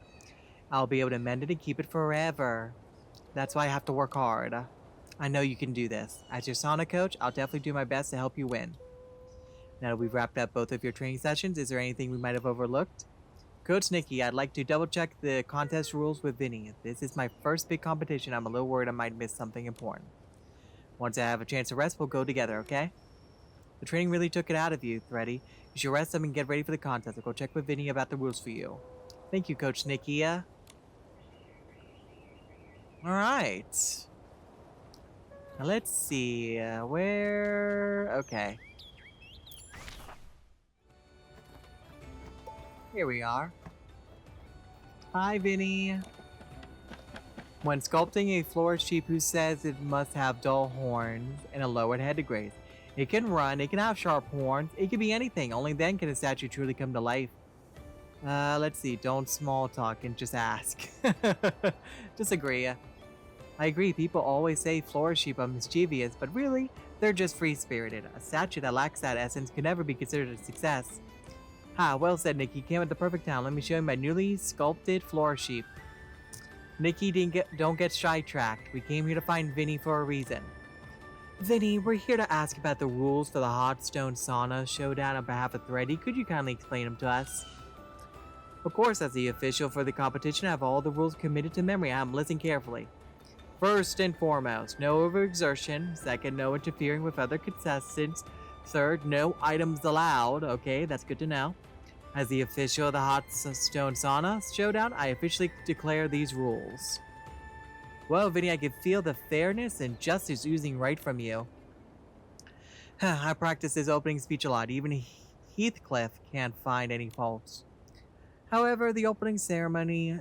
I'll be able to mend it and keep it forever. That's why I have to work hard. I know you can do this. As your Sonic coach, I'll definitely do my best to help you win. Now that we've wrapped up both of your training sessions, is there anything we might have overlooked? Coach Nikki, I'd like to double check the contest rules with Vinny. This is my first big competition. I'm a little worried I might miss something important. Once I have a chance to rest, we'll go together, okay? The training really took it out of you, Thready. You should rest up and get ready for the contest. I'll go check with Vinny about the rules for you. Thank you, Coach Nikki. Alright. Now let's see. Where... Okay. Here we are. Hi, Vinny. When sculpting a florist sheep who says it must have dull horns and a lowered head to grace, it can run, it can have sharp horns, it can be anything. Only then can a statue truly come to life. Let's see. Don't small talk and just ask. Disagree. I agree. People always say florist sheep are mischievous, but really, they're just free-spirited. A statue that lacks that essence can never be considered a success. Well said, Nikki. Came at the perfect time. Let me show you my newly sculpted flora sheep. Nikki, don't get sidetracked. We came here to find Vinny for a reason. Vinny, we're here to ask about the rules for the Hot Stone Sauna Showdown on behalf of Thready. Could you kindly explain them to us? Of course, as the official for the competition, I have all the rules committed to memory. Listen carefully. First and foremost, no overexertion. Second, no interfering with other contestants. Third, no items allowed. Okay, that's good to know. As the official of the Hot Stone Sauna Showdown, I officially declare these rules. Well, Vinny, I can feel the fairness and justice oozing right from you. I practice this opening speech a lot. Even Heathcliff can't find any faults. However, the opening ceremony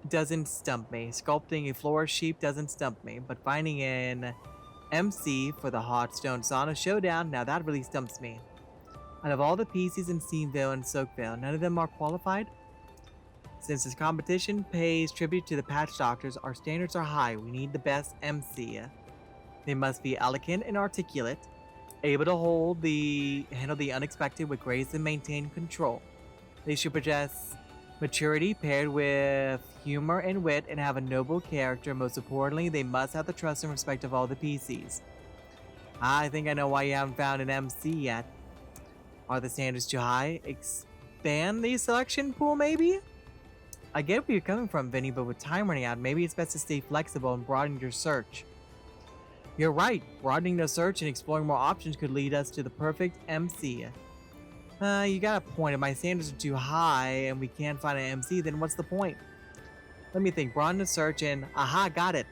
doesn't stump me. Sculpting a floor sheep doesn't stump me. But finding an MC for the Hot Stone Sauna Showdown, now that really stumps me. Out of all the PCs in Steamville and Soakville, none of them are qualified? Since this competition pays tribute to the Patch Doctors, our standards are high. We need the best MC. They must be elegant and articulate, able to handle the unexpected with grace and maintain control. They should possess maturity paired with humor and wit and have a noble character. Most importantly, they must have the trust and respect of all the PCs. I think I know why you haven't found an MC yet. Are the standards too high? Expand the selection pool, maybe? I get where you're coming from, Vinny, but with time running out, maybe it's best to stay flexible and broaden your search. You're right. Broadening the search and exploring more options could lead us to the perfect MC. You got a point. If my standards are too high and we can't find an MC, then what's the point? Let me think. Broaden the search and... Aha, got it.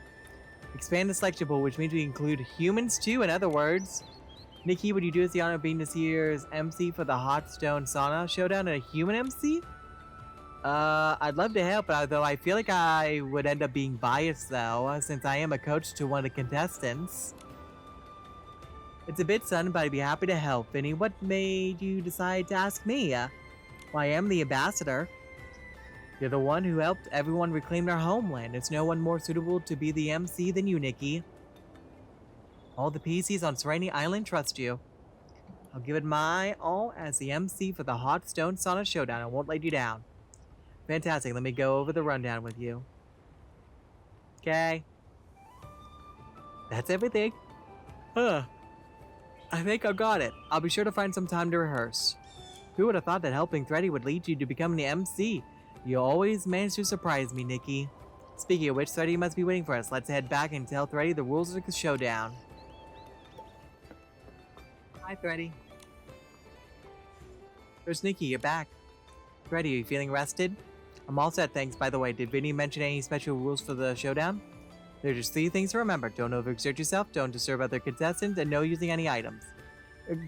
Expand the selection pool, which means we include humans too, in other words. Nikki, would you do us the honor of being this year's MC for the Hot Stone Sauna Showdown and a human MC? I'd love to help, although I feel like I would end up being biased though, since I am a coach to one of the contestants. It's a bit sudden, but I'd be happy to help. Vinny, what made you decide to ask me? Well, I am the ambassador. You're the one who helped everyone reclaim their homeland. There's no one more suitable to be the MC than you, Nikki. All the PCs on Serenity Island trust you. I'll give it my all as the MC for the Hot Stone Sauna Showdown. I won't let you down. Fantastic. Let me go over the rundown with you. Okay. That's everything. I think I got it. I'll be sure to find some time to rehearse. Who would have thought that helping Thready would lead you to becoming the MC? You always manage to surprise me, Nikki. Speaking of which, Thready must be waiting for us. Let's head back and tell Thready the rules of the showdown. Hi, Thready. There's Nikki. You're back. Thready, are you feeling rested? I'm all set, thanks. By the way, did Vinny mention any special rules for the showdown? There are just 3 things to remember. Don't overexert yourself, don't disturb other contestants, and no using any items.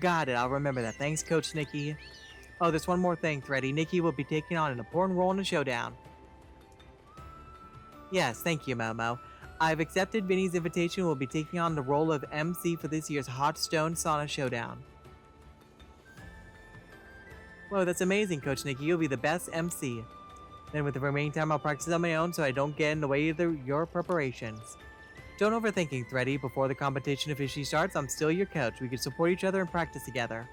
Got it, I'll remember that. Thanks, Coach Nikki. Oh, there's one more thing, Thready. Nikki will be taking on an important role in the showdown. Yes, thank you, Momo. I've accepted Vinny's invitation and will be taking on the role of MC for this year's Hot Stone Sauna Showdown. Whoa, that's amazing, Coach Nikki. You'll be the best MC. Then with the remaining time, I'll practice on my own so I don't get in the way of your preparations. Don't overthink it, Thready. Before the competition officially starts, I'm still your coach. We can support each other and practice together.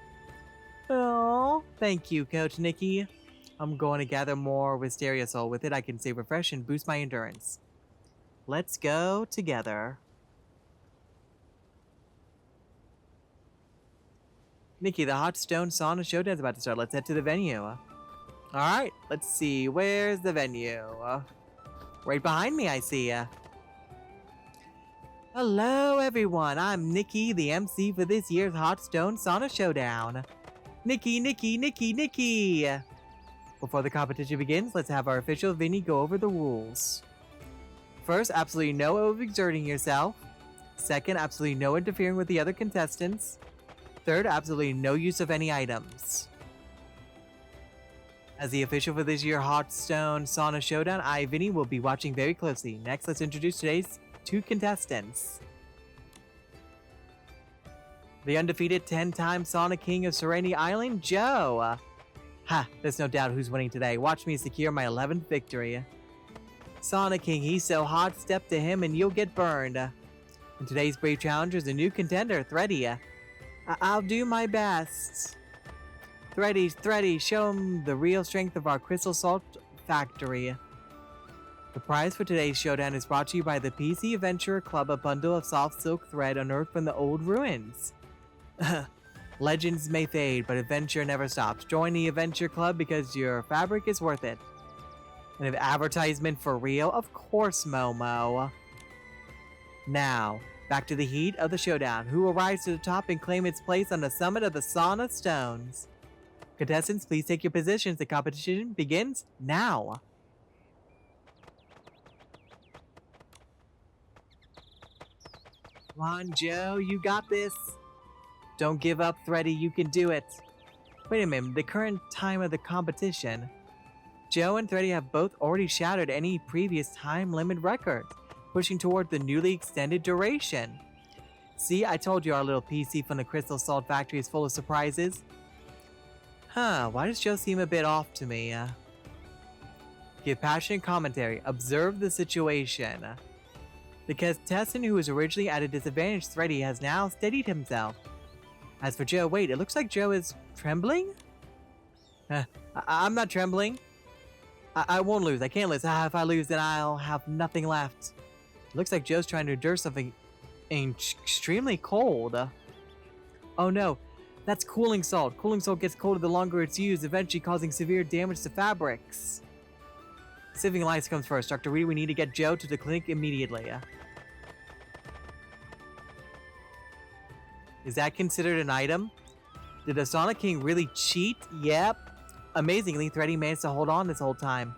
Oh, thank you, Coach Nikki. I'm going to gather more Wisteria Soul. With it, I can stay refreshed and boost my endurance. Let's go together. Nikki, the Hot Stone Sauna Showdown's about to start. Let's head to the venue. Alright, let's see. Where's the venue? Right behind me, I see ya. Hello, everyone. I'm Nikki, the MC for this year's Hot Stone Sauna Showdown. Nikki, Nikki, Nikki, Nikki! Before the competition begins, let's have our official Vinny go over the rules. First, absolutely no overexerting yourself. Second, absolutely no interfering with the other contestants. Third, absolutely no use of any items. As the official for this year's Hot Stone Sauna Showdown, I, Vinny, will be watching very closely. Next, let's introduce today's 2 contestants. The undefeated 10-time Sauna King of Serenity Island, Joe. There's no doubt who's winning today. Watch me secure my 11th victory. Sauna King, he's so hot, step to him and you'll get burned. And today's brave challenger is a new contender, Thready. I'll do my best. Thready, show him the real strength of our Crystal Salt Factory. The prize for today's showdown is brought to you by the PC Adventurer Club, a bundle of soft silk thread unearthed from the old ruins. Legends may fade, but adventure never stops. Join the Adventure Club because your fabric is worth it. And an advertisement for real? Of course, Momo. Now, back to the heat of the showdown. Who will rise to the top and claim its place on the summit of the Sauna Stones? Contestants, please take your positions. The competition begins now. Come on, Joe, you got this. Don't give up, Thready, you can do it. Wait a minute, the current time of the competition. Joe and Thready have both already shattered any previous time limit record, pushing toward the newly extended duration. See, I told you our little PC from the Crystal Salt Factory is full of surprises. Why does Joe seem a bit off to me? Give passionate commentary. Observe the situation. The contestant who was originally at a disadvantage, Thready, has now steadied himself. As for Joe, wait, it looks like Joe is trembling? I'm not trembling. I won't lose. I can't lose. If I lose, then I'll have nothing left. Looks like Joe's trying to endure something extremely cold. Oh no, that's cooling salt. Cooling salt gets colder the longer it's used, eventually causing severe damage to fabrics. Saving lives comes first. Dr. Rita, we need to get Joe to the clinic immediately. Is that considered an item? Did the Sonic King really cheat? Yep. Amazingly, Thready managed to hold on this whole time.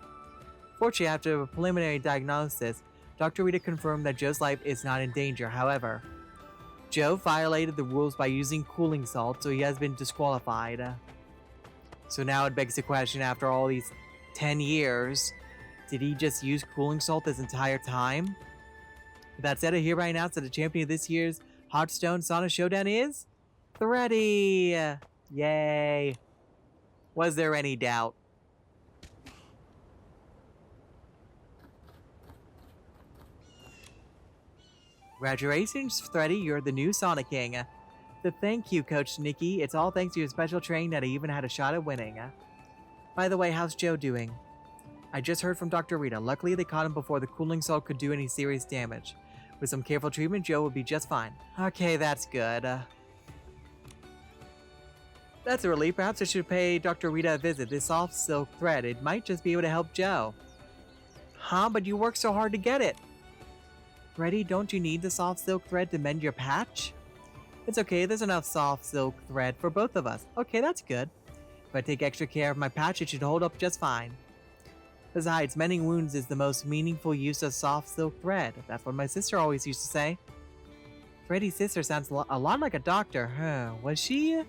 Fortunately, after a preliminary diagnosis, Dr. Rita confirmed that Joe's life is not in danger. However, Joe violated the rules by using cooling salt, so he has been disqualified. So now it begs the question, after all these 10 years, did he just use cooling salt this entire time? With that said, I hereby announce that the champion of this year's Hearthstone Sonic Showdown is Thready! Yay! Was there any doubt? Congratulations, Thready, you're the new Sonic King. So thank you, Coach Nikki. It's all thanks to your special training that I even had a shot at winning. By the way, how's Joe doing? I just heard from Dr. Rita. Luckily, they caught him before the cooling salt could do any serious damage. With some careful treatment, Joe will be just fine. Okay, that's good. That's a relief. Perhaps I should pay Dr. Rita a visit. This soft silk thread, it might just be able to help Joe. Huh? But you worked so hard to get it. Thready, don't you need the soft silk thread to mend your patch? It's okay, there's enough soft silk thread for both of us. Okay, that's good. If I take extra care of my patch, it should hold up just fine. Besides, mending wounds is the most meaningful use of soft silk thread. That's what my sister always used to say. Thready's sister sounds a lot like a doctor, huh? Was she?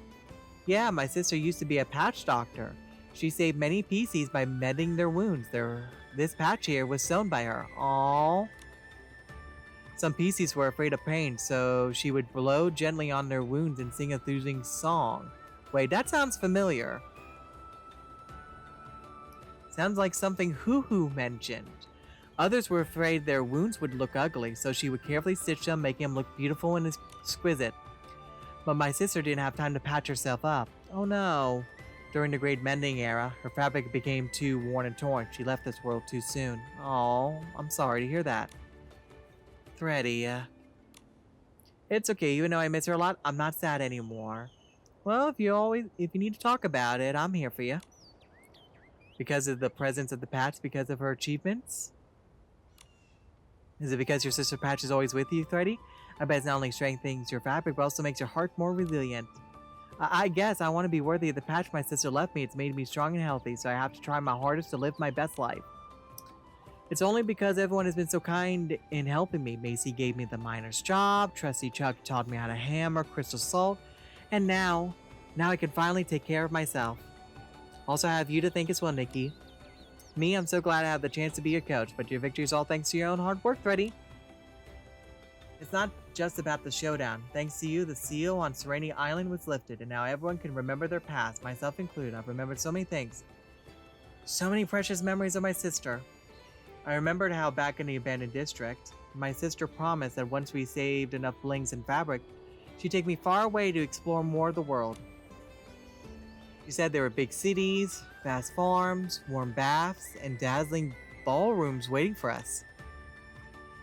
Yeah, my sister used to be a patch doctor. She saved many PCs by mending their wounds. This patch here was sewn by her. Aww. Some PCs were afraid of pain, so she would blow gently on their wounds and sing a soothing song. Wait, that sounds familiar. Sounds like something Hoo-Hoo mentioned. Others were afraid their wounds would look ugly, so she would carefully stitch them, making them look beautiful and exquisite. But my sister didn't have time to patch herself up. Oh no. During the Great Mending Era, her fabric became too worn and torn. She left this world too soon. Oh, I'm sorry to hear that. Thready, it's okay, even though I miss her a lot, I'm not sad anymore. Well, if you need to talk about it, I'm here for you. Because of the presence of the patch, because of her achievements? Is it because your sister patch is always with you, Thready? I bet it's not only strengthens your fabric, but also makes your heart more resilient. I guess I want to be worthy of the patch my sister left me. It's made me strong and healthy, so I have to try my hardest to live my best life. It's only because everyone has been so kind in helping me. Macy gave me the miner's job, Trusty Chuck taught me how to hammer, Crystal Salt, and now I can finally take care of myself. Also, I have you to thank as well, Nikki. Me, I'm so glad I have the chance to be your coach, but your victory is all thanks to your own hard work, Thready. It's not just about the showdown. Thanks to you, the seal on Serenity Island was lifted, and now everyone can remember their past, myself included. I've remembered so many things. So many precious memories of my sister. I remembered how back in the abandoned district, my sister promised that once we saved enough blings and fabric, she'd take me far away to explore more of the world. She said there were big cities, vast farms, warm baths, and dazzling ballrooms waiting for us.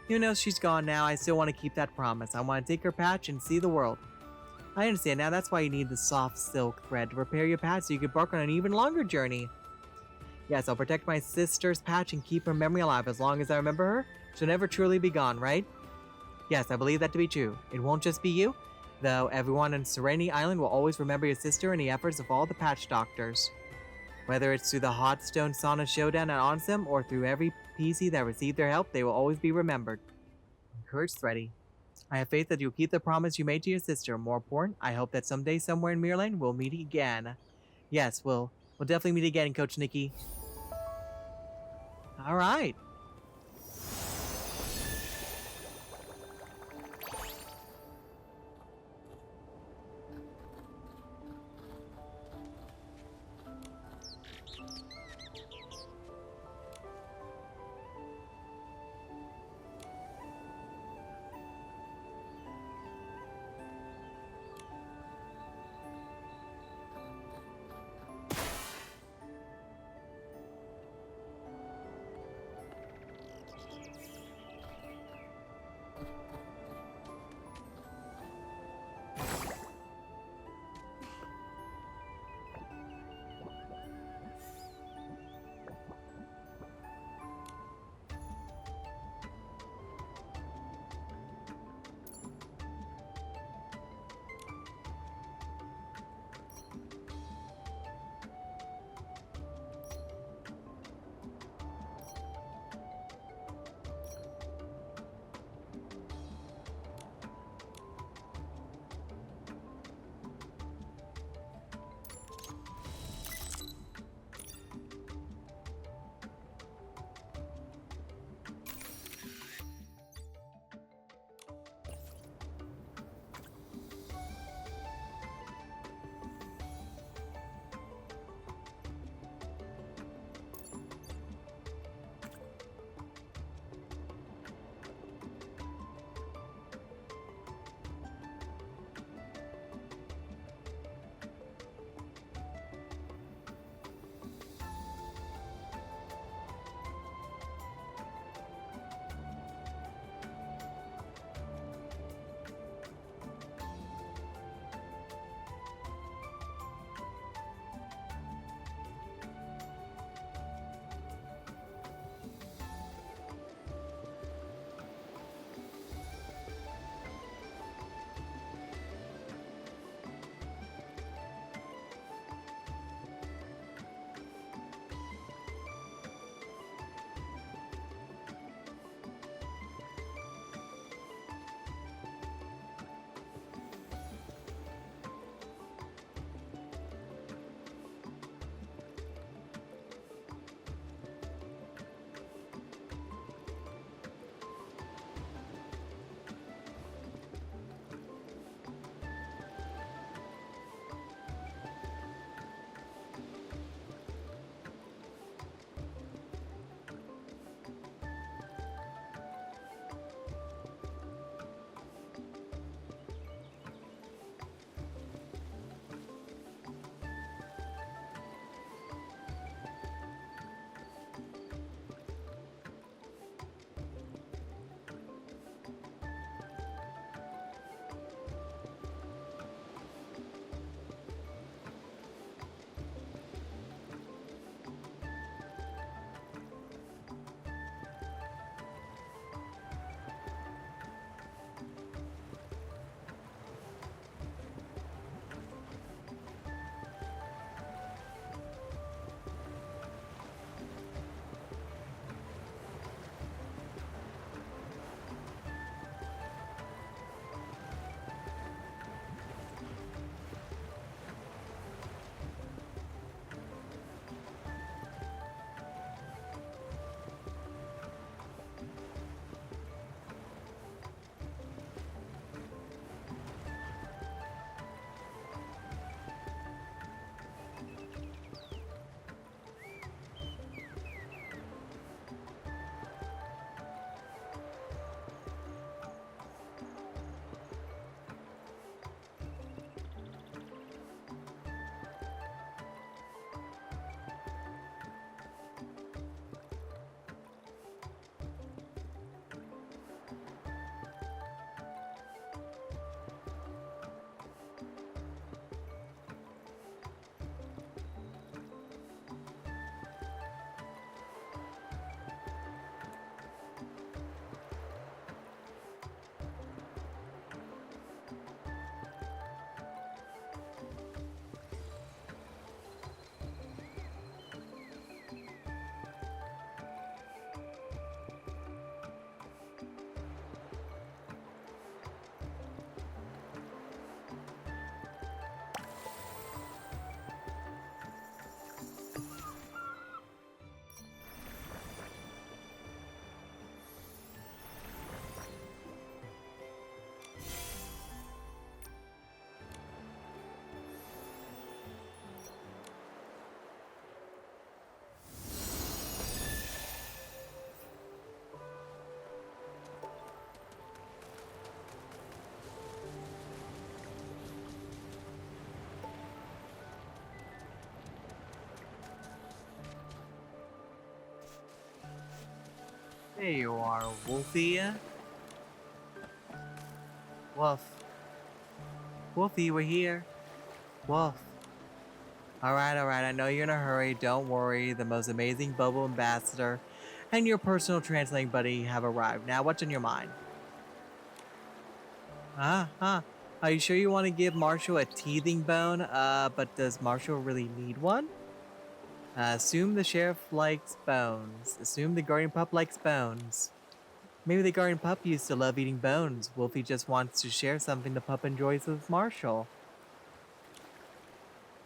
Even though she's gone now, I still want to keep that promise. I want to take her patch and see the world. I understand now, that's why you need the soft silk thread to repair your patch so you can embark on an even longer journey. Yes, I'll protect my sister's patch and keep her memory alive as long as I remember her. She'll never truly be gone, right? Yes, I believe that to be true. It won't just be you, though everyone on Serenity Island will always remember your sister and the efforts of all the patch doctors. Whether it's through the Hearthstone Sonic Showdown at Onsem or through every PC that received their help, they will always be remembered. Encourage Thready. I have faith that you'll keep the promise you made to your sister. More important, I hope that someday somewhere in Mirrorland we'll meet again. Yes, we'll definitely meet again, Coach Nikki. Alright. There you are, Wolfie. Wolf. Wolfie, we're here. Wolf. Alright, I know you're in a hurry. Don't worry. The most amazing bubble ambassador and your personal translating buddy have arrived. Now, what's on your mind? Huh? Are you sure you want to give Marshall a teething bone? But does Marshall really need one? Assume the sheriff likes bones. Assume the guardian pup likes bones. Maybe the guardian pup used to love eating bones. Wolfie just wants to share something the pup enjoys with Marshall.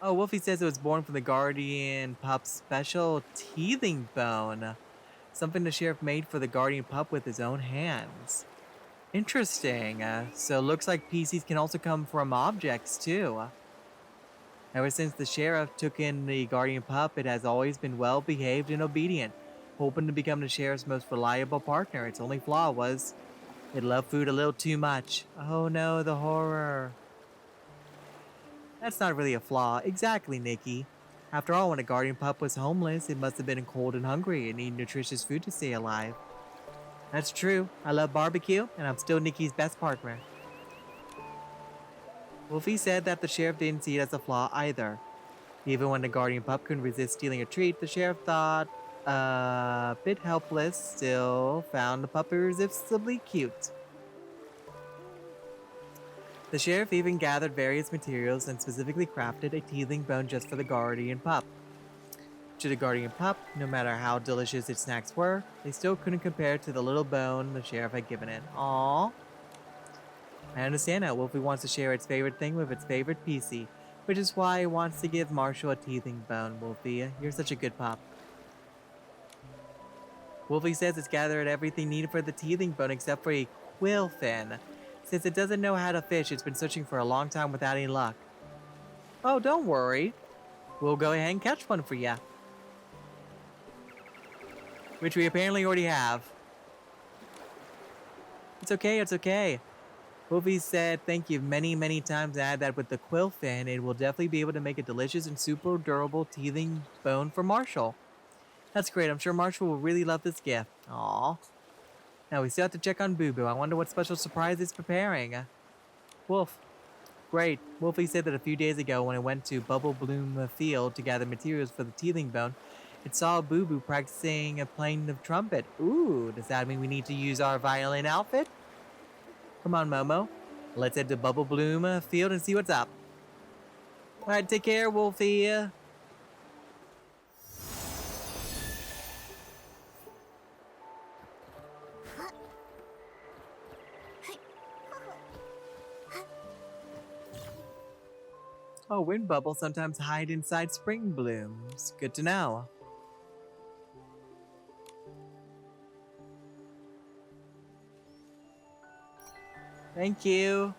Oh, Wolfie says it was born from the guardian pup's special teething bone. Something the sheriff made for the guardian pup with his own hands. Interesting. So looks like PCs can also come from objects too. Ever since the sheriff took in the guardian pup, it has always been well behaved and obedient, hoping to become the sheriff's most reliable partner. Its only flaw was it loved food a little too much. Oh no, the horror. That's not really a flaw. Exactly, Nikki. After all, when a guardian pup was homeless, it must have been cold and hungry and needed nutritious food to stay alive. That's true. I love barbecue, and I'm still Nikki's best partner. Wolfie said that the sheriff didn't see it as a flaw either. Even when the guardian pup couldn't resist stealing a treat, the sheriff thought, a bit helpless, still found the pup irresistibly cute. The sheriff even gathered various materials and specifically crafted a teething bone just for the guardian pup. To the guardian pup, no matter how delicious its snacks were, they still couldn't compare to the little bone the sheriff had given it. Aww. I understand now. Wolfie wants to share its favorite thing with its favorite PC, which is why it wants to give Marshall a teething bone. Wolfie, you're such a good pup. Wolfie says it's gathered everything needed for the teething bone except for a quill fin. Since it doesn't know how to fish, it's been searching for a long time without any luck. Oh, don't worry. We'll go ahead and catch one for ya. Which we apparently already have. It's okay. Wolfie said thank you many times and add that with the quill fin, it will definitely be able to make a delicious and super durable teething bone for Marshall. That's great. I'm sure Marshall will really love this gift. Aww. Now we still have to check on Boo Boo. I wonder what special surprise it's preparing. Wolf. Great. Wolfie said that a few days ago when it went to Bubble Bloom Field to gather materials for the teething bone, it saw Boo Boo practicing playing the trumpet. Ooh, does that mean we need to use our violin outfit? Come on, Momo. Let's head to Bubble Bloom Field and see what's up. Alright, take care, Wolfie. Oh, wind bubbles sometimes hide inside spring blooms. Good to know. Thank you.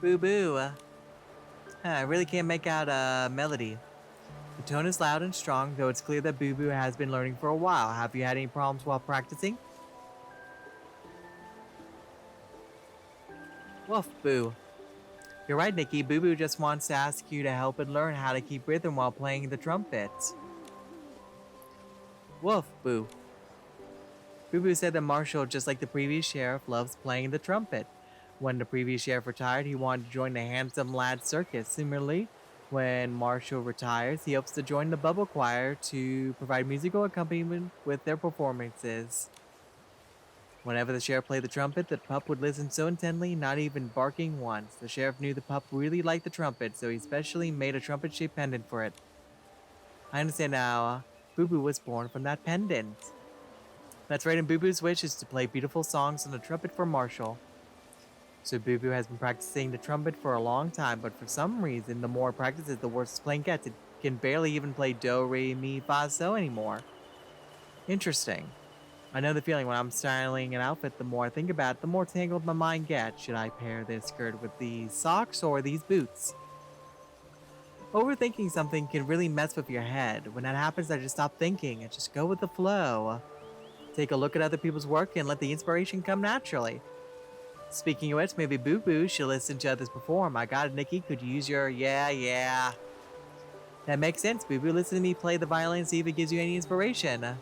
Boo Boo. I really can't make out a melody. The tone is loud and strong, though it's clear that Boo Boo has been learning for a while. Have you had any problems while practicing? Woof, Boo. You're right, Nikki. Boo Boo just wants to ask you to help it learn how to keep rhythm while playing the trumpet. Woof, Boo. Boo Boo said that Marshall, just like the previous sheriff, loves playing the trumpet. When the previous sheriff retired, he wanted to join the Handsome Lad Circus. Similarly, when Marshall retires, he hopes to join the Bubble Choir to provide musical accompaniment with their performances. Whenever the sheriff played the trumpet, the pup would listen so intently, not even barking once. The sheriff knew the pup really liked the trumpet, so he specially made a trumpet-shaped pendant for it. I understand now. Boo Boo was born from that pendant. That's right, and Boo Boo's wish is to play beautiful songs on the trumpet for Marshall. So Boo Boo has been practicing the trumpet for a long time, but for some reason, the more it practices, the worse its playing gets. It can barely even play Do, Re, Mi, Fa, So anymore. Interesting. I know the feeling when I'm styling an outfit, the more I think about it, the more tangled my mind gets. Should I pair this skirt with these socks or these boots? Overthinking something can really mess with your head. When that happens, I just stop thinking and just go with the flow. Take a look at other people's work and let the inspiration come naturally. Speaking of which, maybe Boo Boo should listen to others perform. I got it, Nikki. Could you use your yeah? That makes sense, Boo Boo. Listen to me play the violin, see if it gives you any inspiration.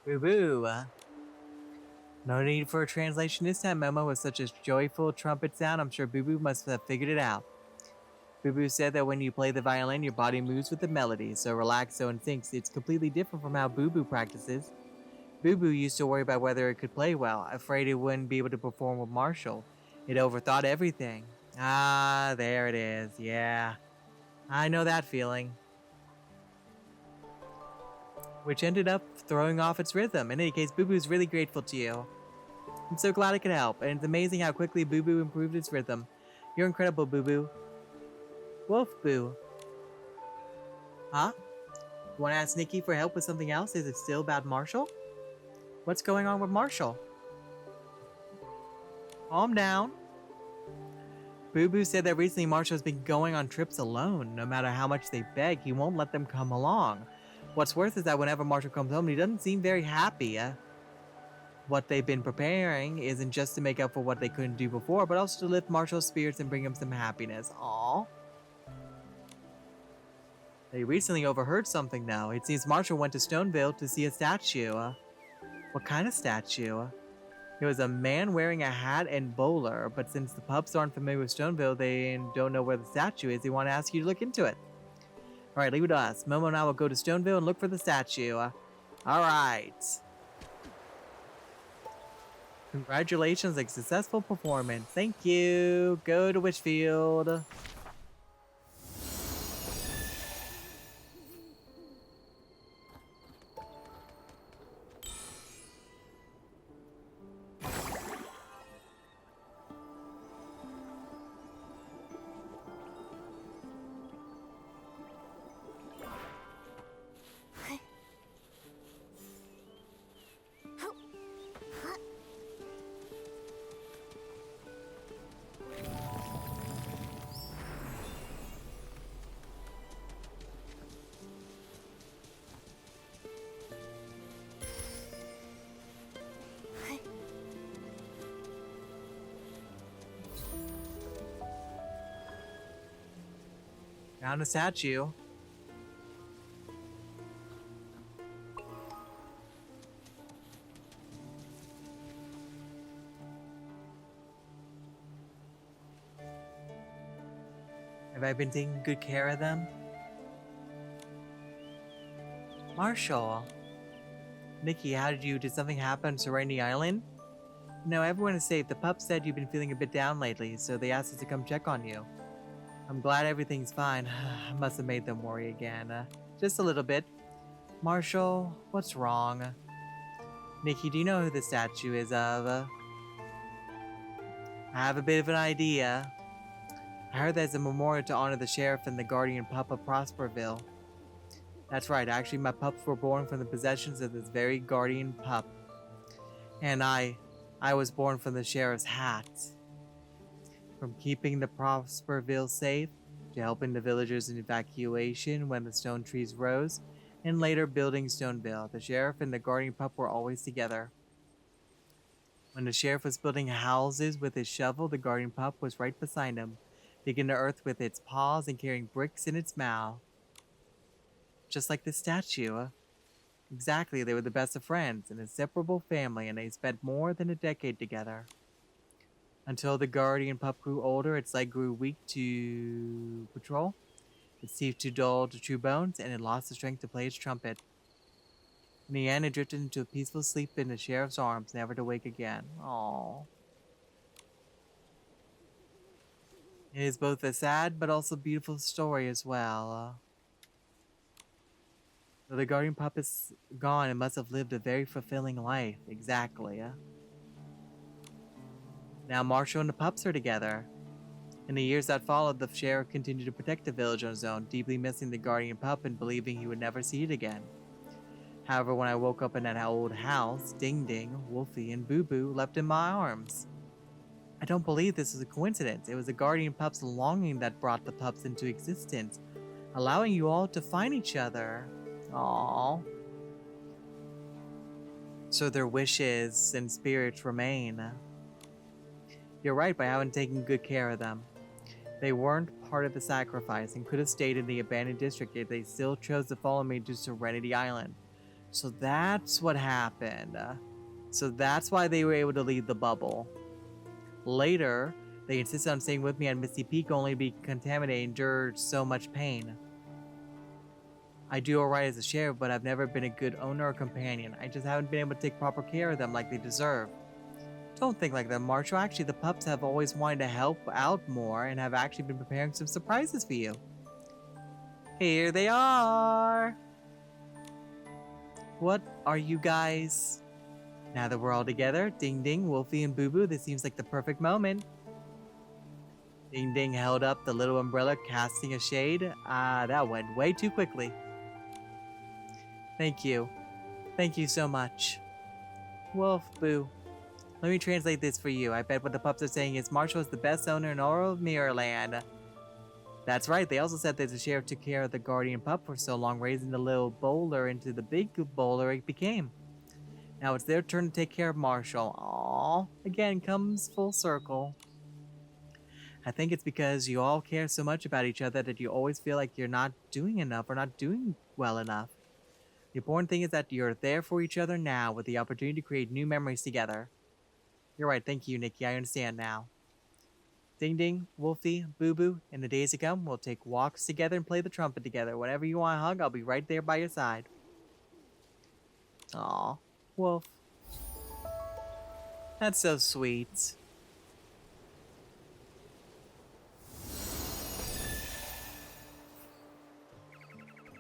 Boo Boo. No need for a translation this time, Momo. With such a joyful trumpet sound, I'm sure Boo Boo must have figured it out. Boo Boo said that when you play the violin, your body moves with the melody, so relaxed, so in sync. It's completely different from how Boo Boo practices. Boo Boo used to worry about whether it could play well, afraid it wouldn't be able to perform with Marshall. It overthought everything. Ah, there it is. Yeah, I know that feeling. Which ended up throwing off its rhythm. In any case, Boo Boo's really grateful to you. I'm so glad I could help, and it's amazing how quickly Boo Boo improved its rhythm. You're incredible, Boo Boo. Wolf Boo. Huh? You want to ask Nikki for help with something else? Is it still about Marshall? What's going on with Marshall? Calm down. Boo Boo said that recently Marshall's been going on trips alone. No matter how much they beg, he won't let them come along. What's worse is that whenever Marshall comes home, he doesn't seem very happy. What they've been preparing isn't just to make up for what they couldn't do before, but also to lift Marshall's spirits and bring him some happiness. Aww. They recently overheard something, though. It seems Marshall went to Stoneville to see a statue. What kind of statue? It was a man wearing a hat and bowler, but since the pups aren't familiar with Stoneville, they don't know where the statue is. They want to ask you to look into it. Alright, leave it to us. Momo and I will go to Stoneville and look for the statue. Alright. Congratulations, a successful performance. Thank you. Go to Witchfield. Found a statue. Have I been taking good care of them? Marshall. Nikki, did something happen on Serenity Island? No, everyone is safe. The pup said you've been feeling a bit down lately, so they asked us to come check on you. I'm glad everything's fine. I must have made them worry again. Just a little bit. Marshall, what's wrong? Nikki, do you know who the statue is of? I have a bit of an idea. I heard there's a memorial to honor the sheriff and the guardian pup of Prosperville. That's right, actually my pups were born from the possessions of this very guardian pup. And I was born from the sheriff's hat. From keeping the Prosperville safe, to helping the villagers in evacuation when the stone trees rose, and later building Stoneville, the sheriff and the guardian pup were always together. When the sheriff was building houses with his shovel, the guardian pup was right beside him, digging the earth with its paws and carrying bricks in its mouth. Just like the statue. Exactly, they were the best of friends, an inseparable family, and they spent more than a decade together. Until the guardian pup grew older, its leg grew weak to patrol, its teeth too dull to chew bones, and it lost the strength to play its trumpet. In the end, it drifted into a peaceful sleep in the sheriff's arms, never to wake again. Aww. It is both a sad but also beautiful story as well. Though the guardian pup is gone, it must have lived a very fulfilling life. Exactly. Now Marshall and the pups are together. In the years that followed, the sheriff continued to protect the village on his own, deeply missing the guardian pup and believing he would never see it again. However, when I woke up in that old house, Ding Ding, Wolfie, and Boo Boo leapt in my arms. I don't believe this is a coincidence. It was the guardian pup's longing that brought the pups into existence, allowing you all to find each other. Aww. So their wishes and spirits remain. You're right by having taken good care of them. They weren't part of the sacrifice and could have stayed in the abandoned district if they still chose to follow me to Serenity Island. So that's what happened. So that's why they were able to leave the bubble. Later, they insisted on staying with me at Misty Peak only to be contaminated and endured so much pain. I do alright as a sheriff, but I've never been a good owner or companion. I just haven't been able to take proper care of them like they deserve. Don't think like that, Marshall. Actually, the pups have always wanted to help out more and have actually been preparing some surprises for you. Here they are! What are you guys? Now that we're all together, Ding Ding, Wolfie, and Boo Boo, this seems like the perfect moment. Ding Ding held up the little umbrella, casting a shade. That went way too quickly. Thank you. Thank you so much. Wolf, Boo. Let me translate this for you. I bet what the pups are saying is Marshall is the best owner in all of Mirrorland. That's right. They also said that the sheriff took care of the guardian pup for so long, raising the little bowler into the big bowler it became. Now it's their turn to take care of Marshall. Aww. Again, comes full circle. I think it's because you all care so much about each other that you always feel like you're not doing enough or not doing well enough. The important thing is that you're there for each other now with the opportunity to create new memories together. You're right, thank you, Nikki. I understand now. Ding Ding, Wolfie, Boo Boo, in the days to come, we'll take walks together and play the trumpet together. Whenever you want a hug, I'll be right there by your side. Aw, Wolf. That's so sweet.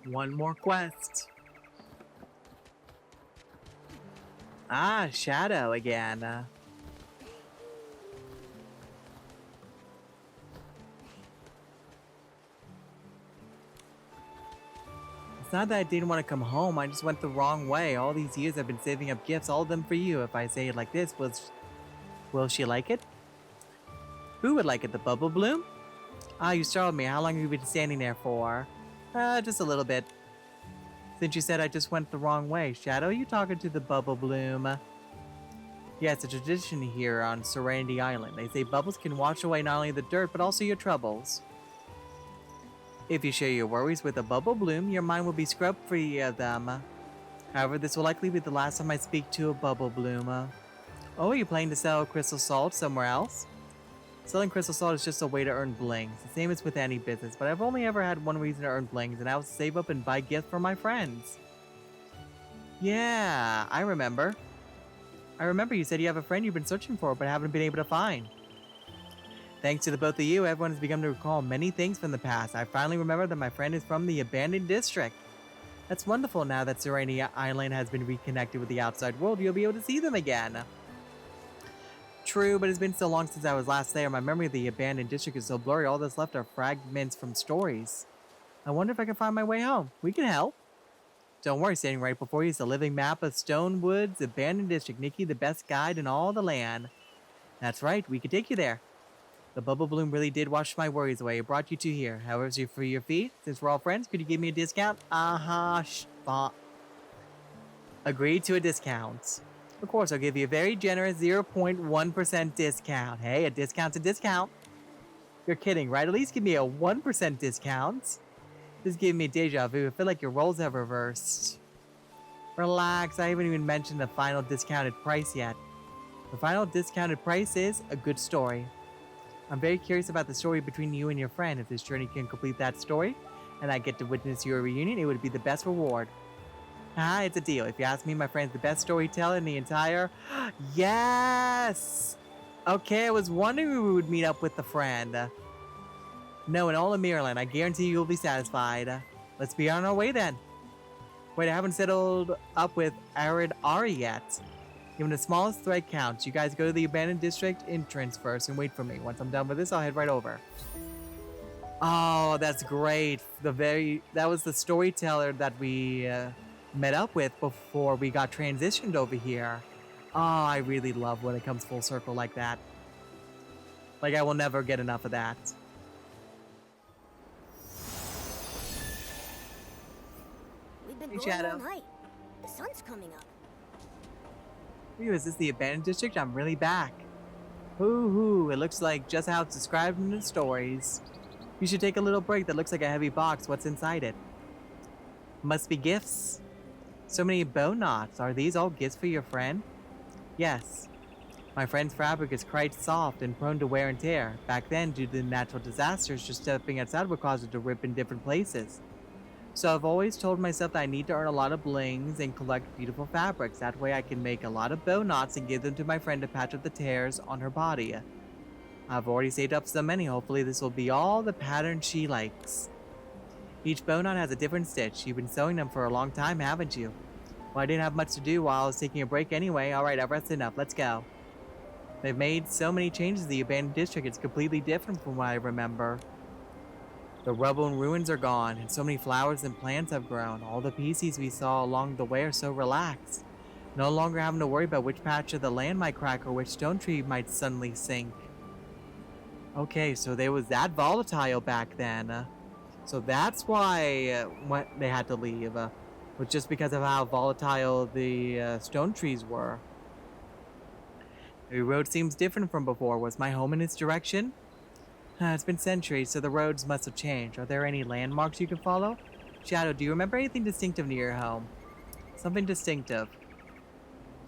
One more quest. Ah, Shadow again. It's not that I didn't want to come home, I just went the wrong way. All these years I've been saving up gifts, all of them for you. If I say it like this, will she like it? Who would like it, the bubble bloom? Ah, you startled me. How long have you been standing there for? Just a little bit. Since you said I just went the wrong way. Shadow, you talking to the bubble bloom? Yeah, it's a tradition here on Serenity Island. They say bubbles can wash away not only the dirt, but also your troubles. If you share your worries with a bubble bloom, your mind will be scrubbed free of them. However, this will likely be the last time I speak to a bubble bloom. Oh, are you planning to sell crystal salt somewhere else? Selling crystal salt is just a way to earn blings, the same as with any business, but I've only ever had one reason to earn blings, and that was to save up and buy gifts for my friends. Yeah, I remember. You said you have a friend you've been searching for, but haven't been able to find. Thanks to the both of you, everyone has begun to recall many things from the past. I finally remember that my friend is from the abandoned district. That's wonderful. Now that Serenity Island has been reconnected with the outside world, you'll be able to see them again. True, but it's been so long since I was last there. My memory of the abandoned district is so blurry, all that's left are fragments from stories. I wonder if I can find my way home. We can help. Don't worry, standing right before you is a living map of Stone Woods abandoned district. Nikki, the best guide in all the land. That's right, we can take you there. The bubble bloom really did wash my worries away. It brought you two here. However, for your fee, since we're all friends, could you give me a discount? Agreed to a discount. Of course, I'll give you a very generous 0.1% discount. Hey, a discount's a discount. You're kidding, right? At least give me a 1% discount. This gave me deja vu. I feel like your roles have reversed. Relax, I haven't even mentioned the final discounted price yet. The final discounted price is a good story. I'm very curious about the story between you and your friend. If this journey can complete that story, and I get to witness your reunion, it would be the best reward. It's a deal. If you ask me, my friend's the best storyteller in the entire... Yes! Okay, I was wondering who we would meet up with the friend. No, in all of Maryland. I guarantee you'll be satisfied. Let's be on our way then. Wait, I haven't settled up with Arid Ari yet. Even the smallest thread counts. You guys go to the abandoned district entrance first and wait for me. Once I'm done with this, I'll head right over. Oh, that's great. That was the storyteller that we met up with before we got transitioned over here. Oh, I really love when it comes full circle like that. Like, I will never get enough of that. We've been Hey, going Shadow. all night. The sun's coming up. Ooh, is this the abandoned district? I'm really back. Hoo-hoo, it looks like just how it's described in the stories. You should take a little break. That looks like a heavy box. What's inside it? Must be gifts. So many bow knots. Are these all gifts for your friend? Yes. My friend's fabric is quite soft and prone to wear and tear. Back then, due to the natural disasters, just stepping outside would cause it to rip in different places. So I've always told myself that I need to earn a lot of blings and collect beautiful fabrics. That way I can make a lot of bow knots and give them to my friend to patch up the tears on her body. I've already saved up so many. Hopefully this will be all the pattern she likes. Each bow knot has a different stitch. You've been sewing them for a long time, haven't you? Well, I didn't have much to do while I was taking a break anyway. Alright, I've rested enough. Let's go. They've made so many changes to the abandoned district. It's completely different from what I remember. The rubble and ruins are gone, and so many flowers and plants have grown. All the pieces we saw along the way are so relaxed. No longer having to worry about which patch of the land might crack or which stone tree might suddenly sink. Okay, so they was that volatile back then. So that's why they had to leave. Was just because of how volatile the stone trees were. The road seems different from before. Was my home in its direction? It's been centuries, so the roads must have changed. Are there any landmarks you can follow? Shadow, do you remember anything distinctive near your home? Something distinctive.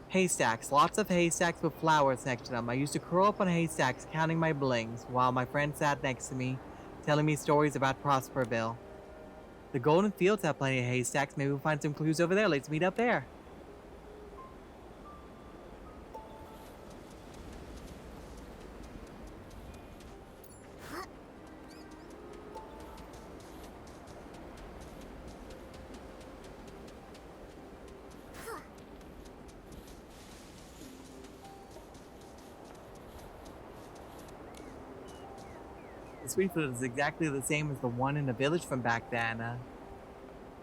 Haystacks. Lots of haystacks with flowers next to them. I used to curl up on haystacks counting my blings while my friend sat next to me, telling me stories about Prosperville. The Golden Fields have plenty of haystacks. Maybe we'll find some clues over there. Let's meet up there. The Sweetfield is exactly the same as the one in the village from back then.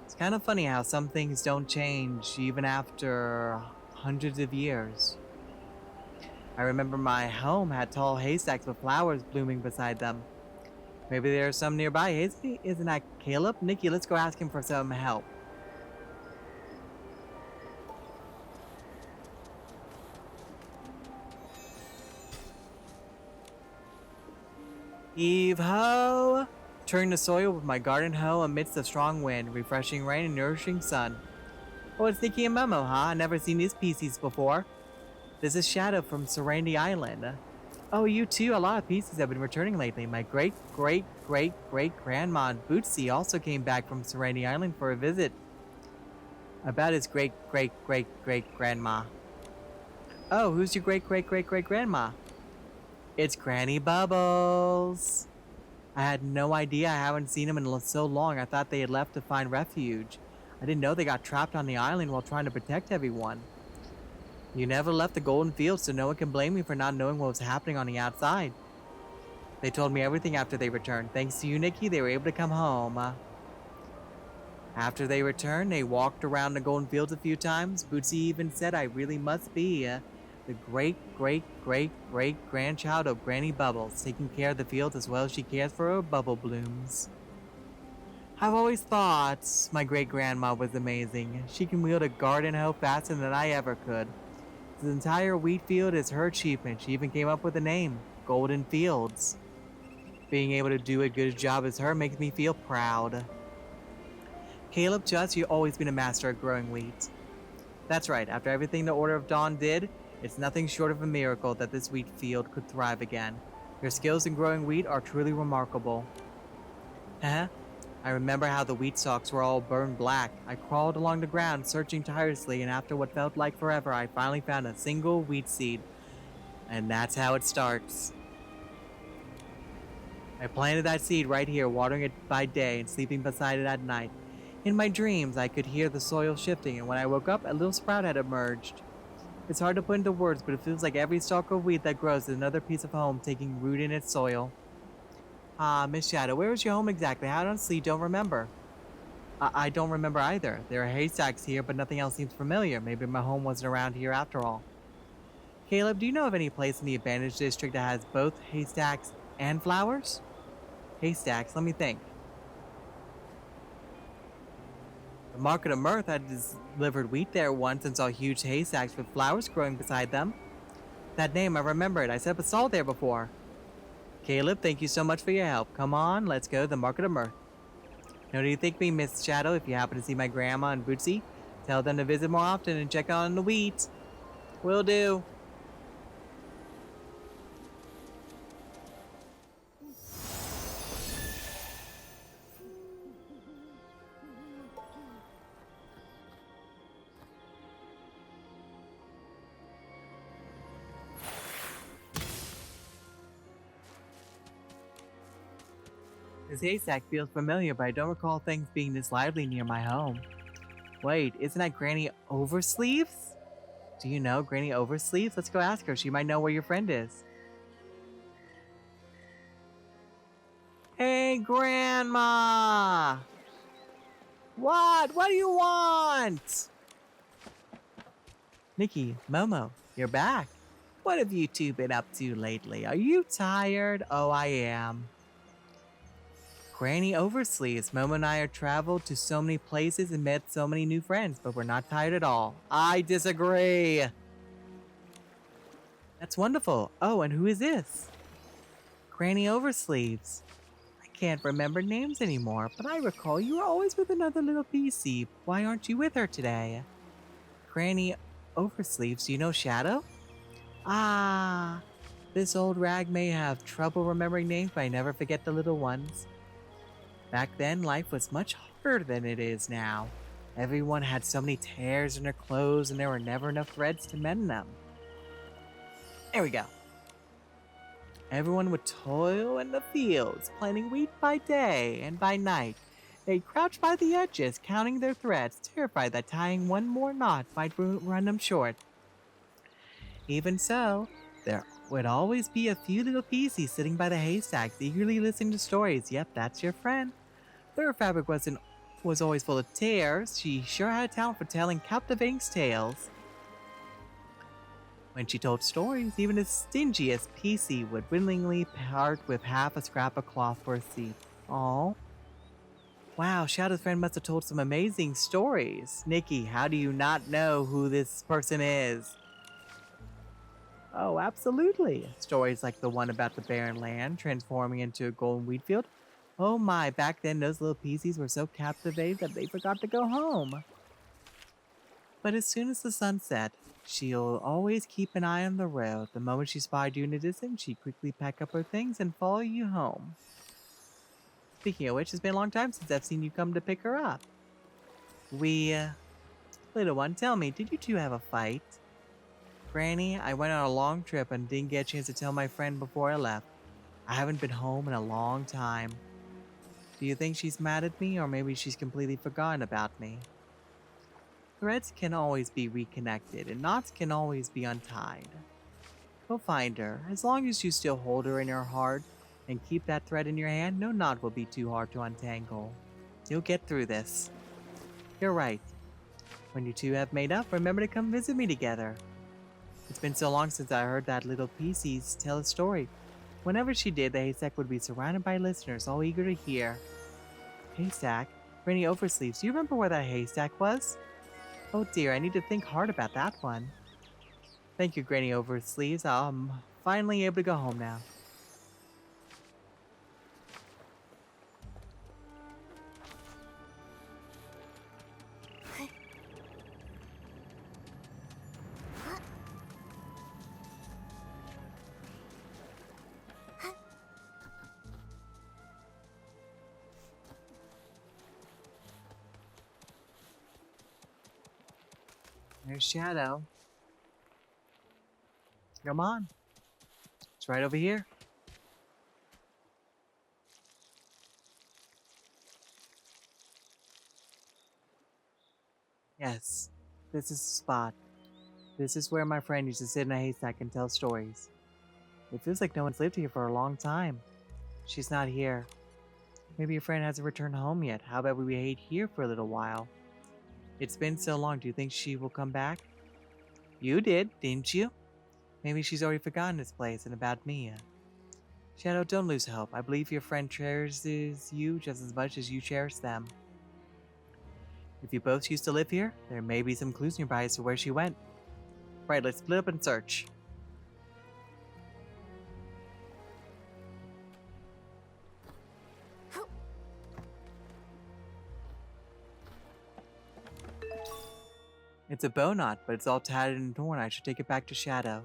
It's kind of funny how some things don't change even after hundreds of years. I remember my home had tall haystacks with flowers blooming beside them. Maybe there's some nearby. Isn't that Caleb? Nikki, let's go ask him for some help. Heave-ho! Turn the soil with my garden hoe amidst the strong wind, refreshing rain and nourishing sun. Oh, it's Nikki and Momo, huh? I've never seen these pieces before. This is Shadow from Serenity Island. Oh, you too? A lot of pieces have been returning lately. My great-great-great-great-grandma Bootsy also came back from Serenity Island for a visit. About his great-great-great-great-grandma. Oh, who's your great-great-great-great-grandma? It's Granny Bubbles. I had no idea. I haven't seen them in so long. I thought they had left to find refuge. I didn't know they got trapped on the island while trying to protect everyone. You never left the Golden Fields, so no one can blame me for not knowing what was happening on the outside. They told me everything after they returned. Thanks to you, Nikki, they were able to come home. After they returned, they walked around the Golden Fields a few times. Bootsy even said I really must be the great-great-great-great-grandchild of Granny Bubbles, taking care of the fields as well as she cares for her bubble blooms. I've always thought my great-grandma was amazing. She can wield a garden hoe faster than I ever could. The entire wheat field is her achievement. She even came up with a name, Golden Fields. Being able to do a good job as her makes me feel proud. Caleb, to us, you've always been a master at growing wheat. That's right, after everything the Order of Dawn did, it's nothing short of a miracle that this wheat field could thrive again. Your skills in growing wheat are truly remarkable. I remember how the wheat stalks were all burned black. I crawled along the ground, searching tirelessly, and after what felt like forever, I finally found a single wheat seed. And that's how it starts. I planted that seed right here, watering it by day and sleeping beside it at night. In my dreams, I could hear the soil shifting, and when I woke up, a little sprout had emerged. It's hard to put into words, but it feels like every stalk of wheat that grows is another piece of home taking root in its soil. Ah, Miss Shadow, where was your home exactly? I honestly don't remember. I don't remember either. There are haystacks here, but nothing else seems familiar. Maybe my home wasn't around here after all. Caleb, do you know of any place in the Advantage District that has both haystacks and flowers? Haystacks, let me think. The Market of Mirth had delivered wheat there once and saw huge haystacks with flowers growing beside them. That name, I remember it. I set up a stall there before. Caleb, thank you so much for your help. Come on, let's go to the Market of Mirth. Now, do you think me, Miss Shadow, if you happen to see my grandma and Bootsy, tell them to visit more often and check on the wheat. Will do. This haystack feels familiar, but I don't recall things being this lively near my home. Wait, isn't that Granny Oversleeves? Do you know Granny Oversleeves? Let's go ask her. She might know where your friend is. Hey, Grandma! What? What do you want? Nikki, Momo, you're back. What have you two been up to lately? Are you tired? Oh, I am. Granny Oversleeves, Momo and I have traveled to so many places and met so many new friends, but we're not tired at all. I disagree. That's wonderful. Oh, and who is this? Granny Oversleeves. I can't remember names anymore, but I recall you were always with another little PC. Why aren't you with her today? Granny Oversleeves, do you know Shadow? Ah, this old rag may have trouble remembering names, but I never forget the little ones. Back then, life was much harder than it is now. Everyone had so many tears in their clothes, and there were never enough threads to mend them. There we go. Everyone would toil in the fields, planting wheat by day and by night. They'd crouch by the edges, counting their threads, terrified that tying one more knot might run them short. Even so, there would always be a few little pieces sitting by the haystacks, eagerly listening to stories. Yep, that's your friend. Their fabric was always full of tears. She sure had a talent for telling captivating tales. When she told stories, even the stingiest PC would willingly part with half a scrap of cloth for a seat. Aww. Wow, Shadow's friend must have told some amazing stories. Nikki, how do you not know who this person is? Oh, absolutely. Stories like the one about the barren land transforming into a golden wheat field. Oh my, back then those little PCs were so captivated that they forgot to go home. But as soon as the sun set, she'll always keep an eye on the road. The moment she spied you in the distance, she'd quickly pack up her things and follow you home. Speaking of which, it's been a long time since I've seen you come to pick her up. Little one, tell me, did you two have a fight? Granny, I went on a long trip and didn't get a chance to tell my friend before I left. I haven't been home in a long time. Do you think she's mad at me, or maybe she's completely forgotten about me? Threads can always be reconnected, and knots can always be untied. Go find her. As long as you still hold her in your heart and keep that thread in your hand, no knot will be too hard to untangle. You'll get through this. You're right. When you two have made up, remember to come visit me together. It's been so long since I heard that little PCs tell a story. Whenever she did, the haystack would be surrounded by listeners, all eager to hear. Haystack? Granny Oversleeves, do you remember where that haystack was? Oh dear, I need to think hard about that one. Thank you, Granny Oversleeves. I'm finally able to go home now. There's Shadow. Come on. It's right over here. Yes, this is the spot. This is where my friend used to sit in a haystack and tell stories. It feels like no one's lived here for a long time. She's not here. Maybe your friend hasn't returned home yet. How about we wait here for a little while? It's been so long. Do you think she will come back? You did, didn't you? Maybe she's already forgotten this place and about me. Shadow, don't lose hope. I believe your friend cherishes you just as much as you cherish them. If you both used to live here, there may be some clues nearby as to where she went. Right, let's split up and search. It's a bow knot, but it's all tattered and torn. I should take it back to Shadow.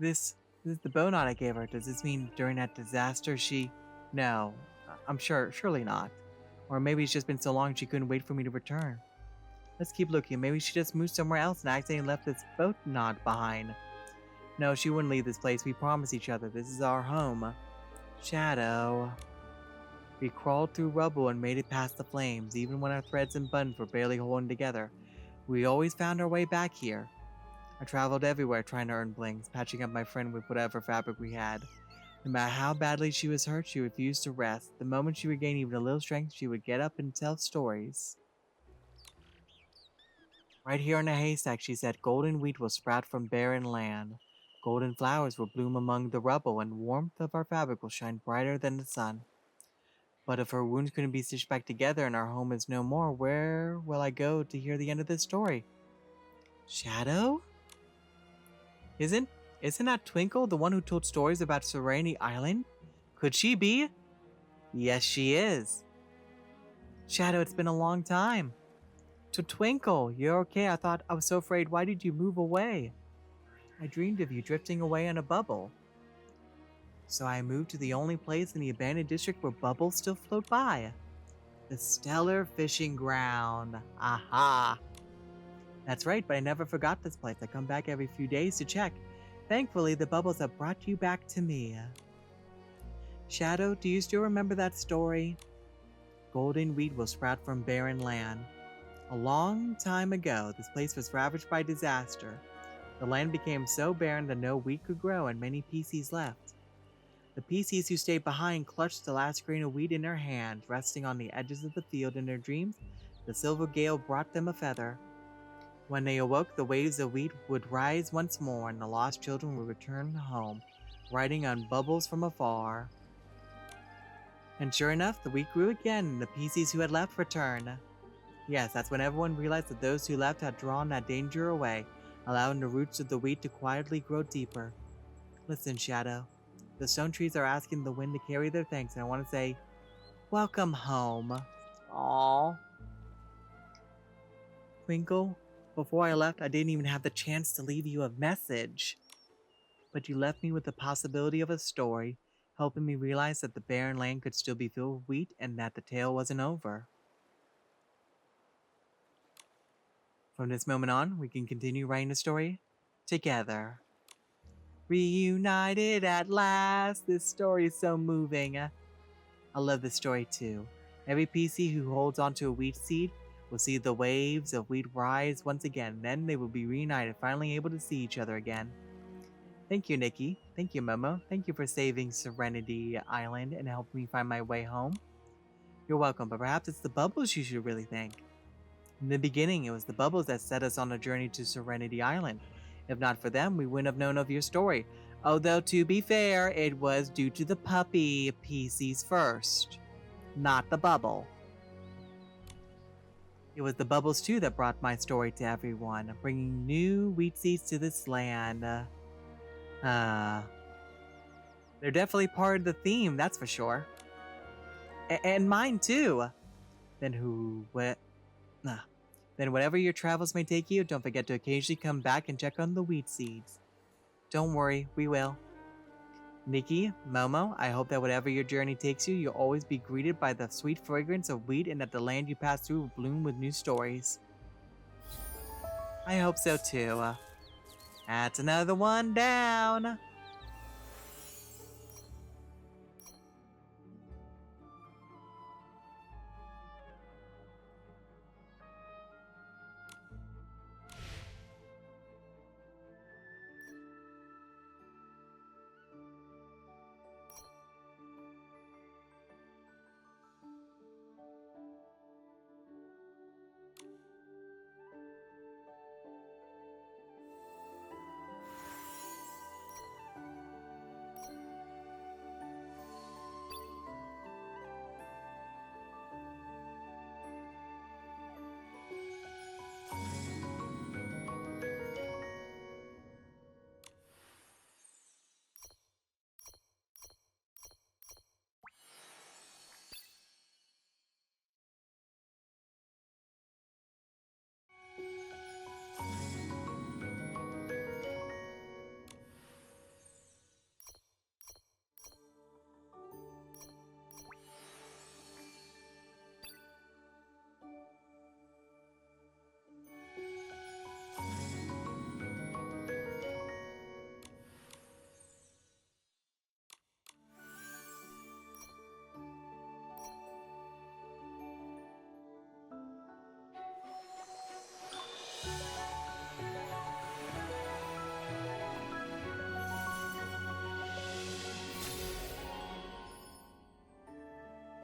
This is the bow knot I gave her. Does this mean during that disaster she... No, I'm surely not. Or maybe it's just been so long she couldn't wait for me to return. Let's keep looking. Maybe she just moved somewhere else and accidentally left this bow knot behind. No, she wouldn't leave this place. We promised each other. This is our home. Shadow. We crawled through rubble and made it past the flames, even when our threads and buttons were barely holding together. We always found our way back here. I traveled everywhere trying to earn blings, patching up my friend with whatever fabric we had. No matter how badly she was hurt, she refused to rest. The moment she regained even a little strength, she would get up and tell stories. Right here in a haystack, she said, golden wheat will sprout from barren land. Golden flowers will bloom among the rubble, and warmth of our fabric will shine brighter than the sun. But if her wounds couldn't be stitched back together and our home is no more, where will I go to hear the end of this story? Shadow? Isn't that Twinkle, the one who told stories about Serenity Island? Could she be? Yes, she is. Shadow, it's been a long time. To Twinkle, you're okay. I thought I was so afraid. Why did you move away? I dreamed of you drifting away in a bubble. So I moved to the only place in the abandoned district where bubbles still float by. The Stellar Fishing Ground. Aha! That's right, but I never forgot this place. I come back every few days to check. Thankfully, the bubbles have brought you back to me. Shadow, do you still remember that story? Golden wheat will sprout from barren land. A long time ago, this place was ravaged by disaster. The land became so barren that no wheat could grow and many PCs left. The PCs who stayed behind clutched the last grain of wheat in their hands, resting on the edges of the field in their dreams. The silver gale brought them a feather. When they awoke, the waves of wheat would rise once more, and the lost children would return home, riding on bubbles from afar. And sure enough, the wheat grew again, and the PCs who had left returned. Yes, that's when everyone realized that those who left had drawn that danger away, allowing the roots of the wheat to quietly grow deeper. Listen, Shadow. The stone trees are asking the wind to carry their thanks, and I want to say, welcome home. Aww. Twinkle, before I left, I didn't even have the chance to leave you a message. But you left me with the possibility of a story, helping me realize that the barren land could still be filled with wheat and that the tale wasn't over. From this moment on, we can continue writing the story together. Reunited at last! This story is so moving. I love this story too. Every PC who holds onto a wheat seed will see the waves of wheat rise once again. Then they will be reunited, finally able to see each other again. Thank you, Nikki. Thank you, Momo. Thank you for saving Serenity Island and helping me find my way home. You're welcome, but perhaps it's the bubbles you should really thank. In the beginning, it was the bubbles that set us on a journey to Serenity Island. If not for them, we wouldn't have known of your story. Although, to be fair, it was due to the puppy PCs first, not the bubble. It was the bubbles, too, that brought my story to everyone, bringing new wheat seeds to this land. They're definitely part of the theme, that's for sure. And mine, too. Then whatever your travels may take you, don't forget to occasionally come back and check on the wheat seeds. Don't worry, we will. Nikki, Momo, I hope that whatever your journey takes you, you'll always be greeted by the sweet fragrance of wheat and that the land you pass through will bloom with new stories. I hope so too. That's another one down.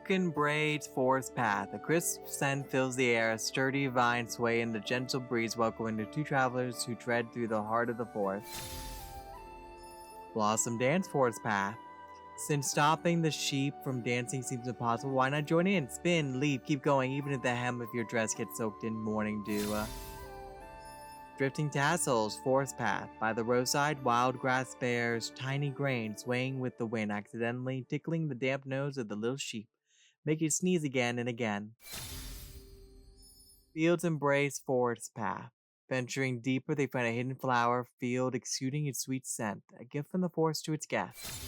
Silken braids forest path. A crisp scent fills the air. A sturdy vine sway in the gentle breeze, welcoming the two travelers who tread through the heart of the forest. Blossom dance forest path. Since stopping the sheep from dancing seems impossible, why not join in? Spin, leap, keep going, even if the hem of your dress gets soaked in morning dew. Drifting tassels, forest path. By the roadside, wild grass bears tiny grain swaying with the wind, accidentally tickling the damp nose of the little sheep, make it sneeze again and again. Fields embrace forest path. Venturing deeper, they find a hidden flower field exuding its sweet scent, a gift from the forest to its guests.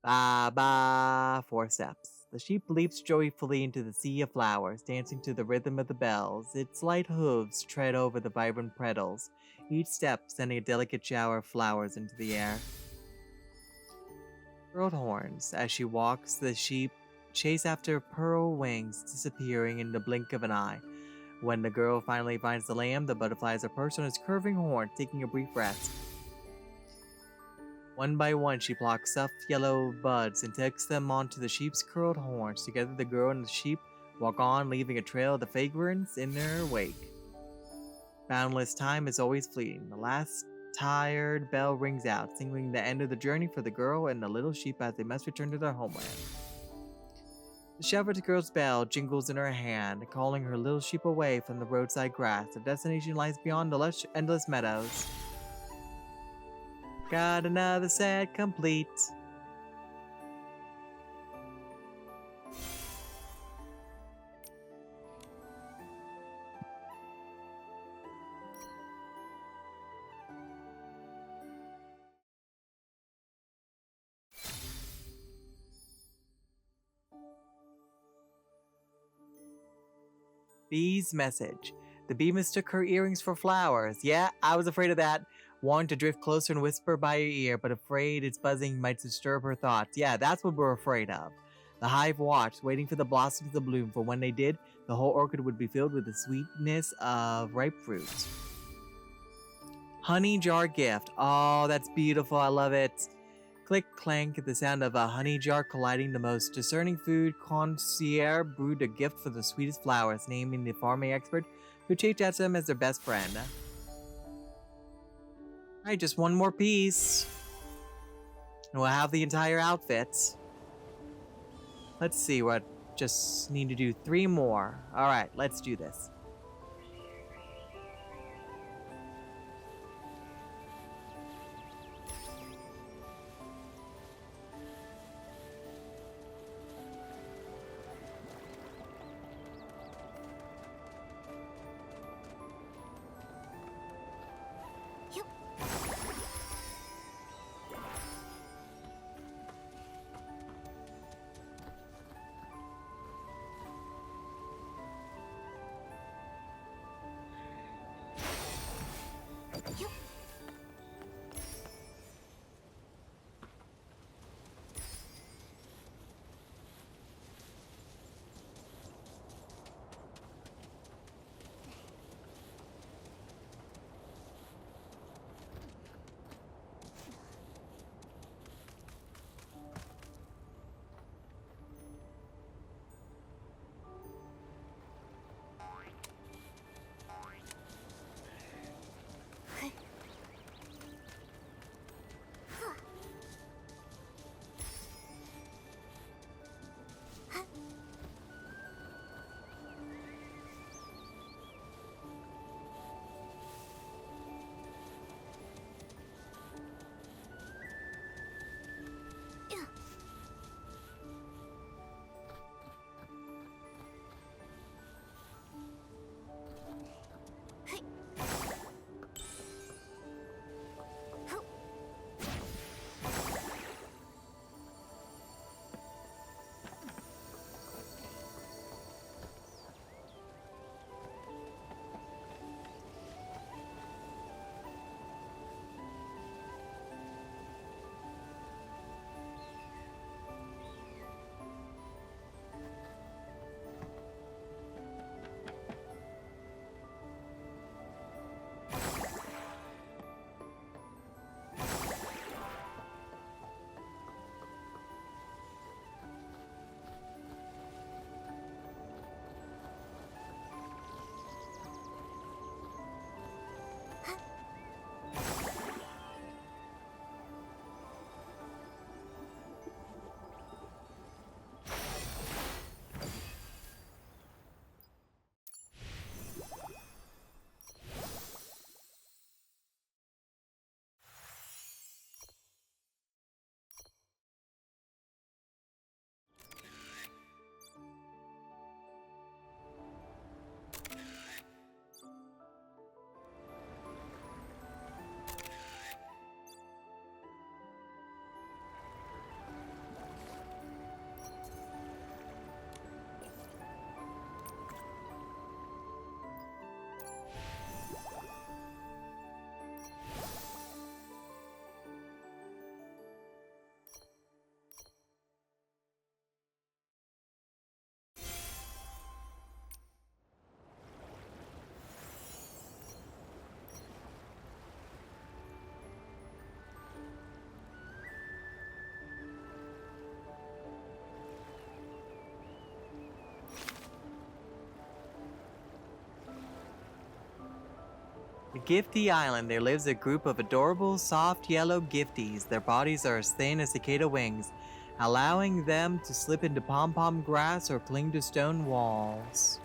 Ba ba, 4 steps. The sheep leaps joyfully into the sea of flowers, dancing to the rhythm of the bells. Its light hooves tread over the vibrant petals, each step sending a delicate shower of flowers into the air. Curled horns. As she walks, the sheep chase after pearl wings, disappearing in the blink of an eye. When the girl finally finds the lamb, the butterflies are perched on its curving horn, taking a brief rest. One by one, she plucks soft yellow buds and takes them onto the sheep's curled horns. Together, the girl and the sheep walk on, leaving a trail of the fragrance in their wake. Boundless time is always fleeting. The last tired bell rings out, signaling the end of the journey for the girl and the little sheep as they must return to their homeland. The shepherd's girl's bell jingles in her hand, calling her little sheep away from the roadside grass. Their destination lies beyond the lush, endless meadows. Got another set complete. Bee's message. The bee mistook her earrings for flowers. Yeah, I was afraid of that. Wanting to drift closer and whisper by your ear, but afraid its buzzing might disturb her thoughts. Yeah, that's what we're afraid of. The hive watched, waiting for the blossoms to bloom, for when they did, the whole orchid would be filled with the sweetness of ripe fruit. Honey jar gift. Oh, that's beautiful. I love it. Click clank, the sound of a honey jar colliding. The most discerning food concierge brewed a gift for the sweetest flowers, naming the farming expert who chased after them as their best friend. Alright, just one more piece. And we'll have the entire outfit. Let's see, what just need to do 3 more. Alright, let's do this. The Gifty Island, there lives a group of adorable, soft yellow gifties. Their bodies are as thin as cicada wings, allowing them to slip into pom-pom grass or cling to stone walls.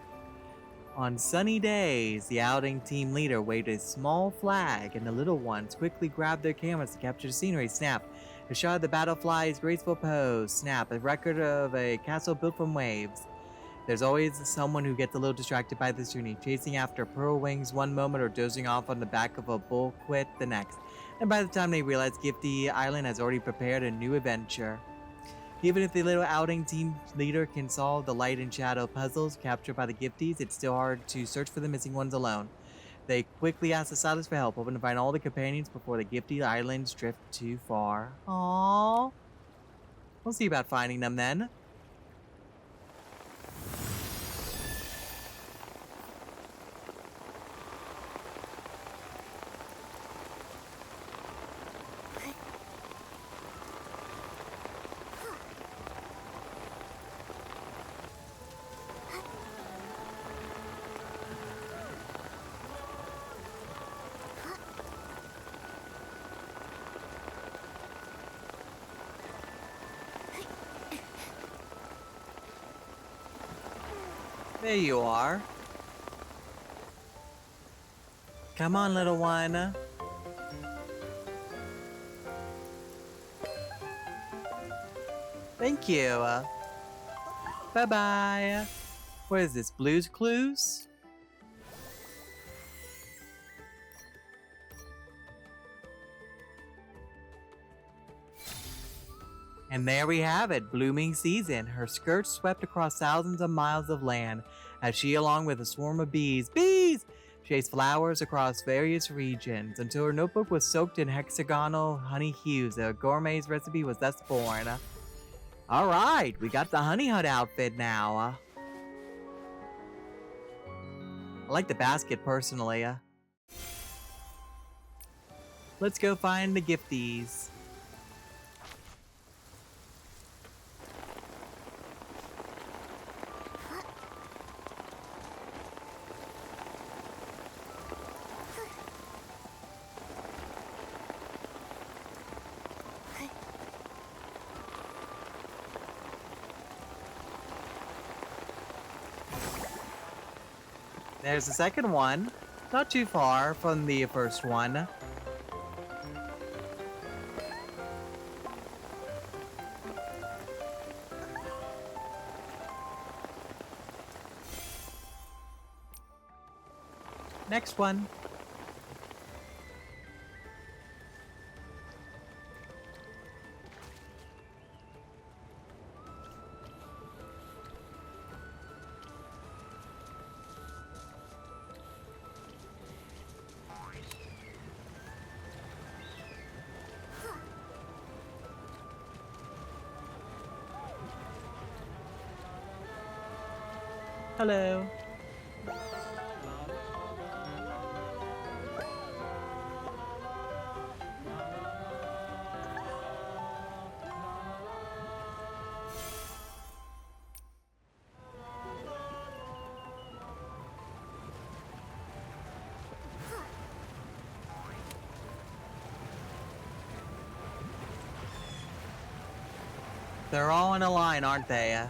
On sunny days, the outing team leader waved a small flag, and the little ones quickly grabbed their cameras to capture the scenery. Snap! A shot of the battlefly's graceful pose. Snap! A record of a castle built from waves. There's always someone who gets a little distracted by this journey, chasing after pearl wings one moment or dozing off on the back of a bullquit the next. And by the time they realize, Gifty Island has already prepared a new adventure. Even if the little outing team leader can solve the light and shadow puzzles captured by the Gifties, it's still hard to search for the missing ones alone. They quickly ask the Silence for help, hoping to find all the companions before the Gifty Islands drift too far. Aww. We'll see about finding them then. There you are. Come on, little one. Thank you. Bye-bye. What is this, Blue's Clues? And there we have it, blooming season. Her skirts swept across thousands of miles of land as she, along with a swarm of bees, chased flowers across various regions until her notebook was soaked in hexagonal honey hues. A gourmet's recipe was thus born. All right, we got the honey hut outfit now. I like the basket personally. Let's go find the gifties. There's the second one. Not too far from the first one. Next one. Hello. They're all in a line, aren't they?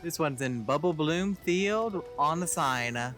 This one's in Bubble Bloom Field on the sign.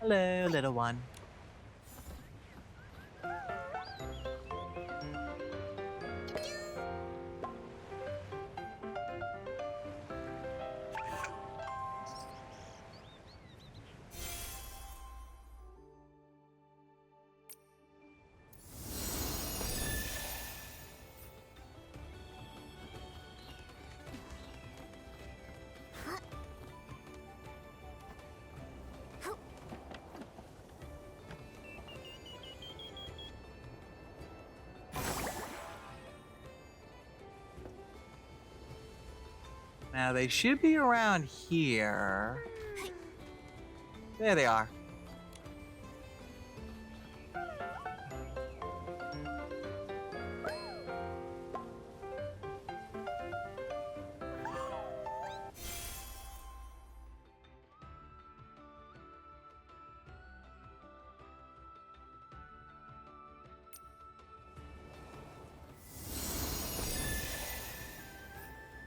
Hello, little one. Now they should be around here. There they are.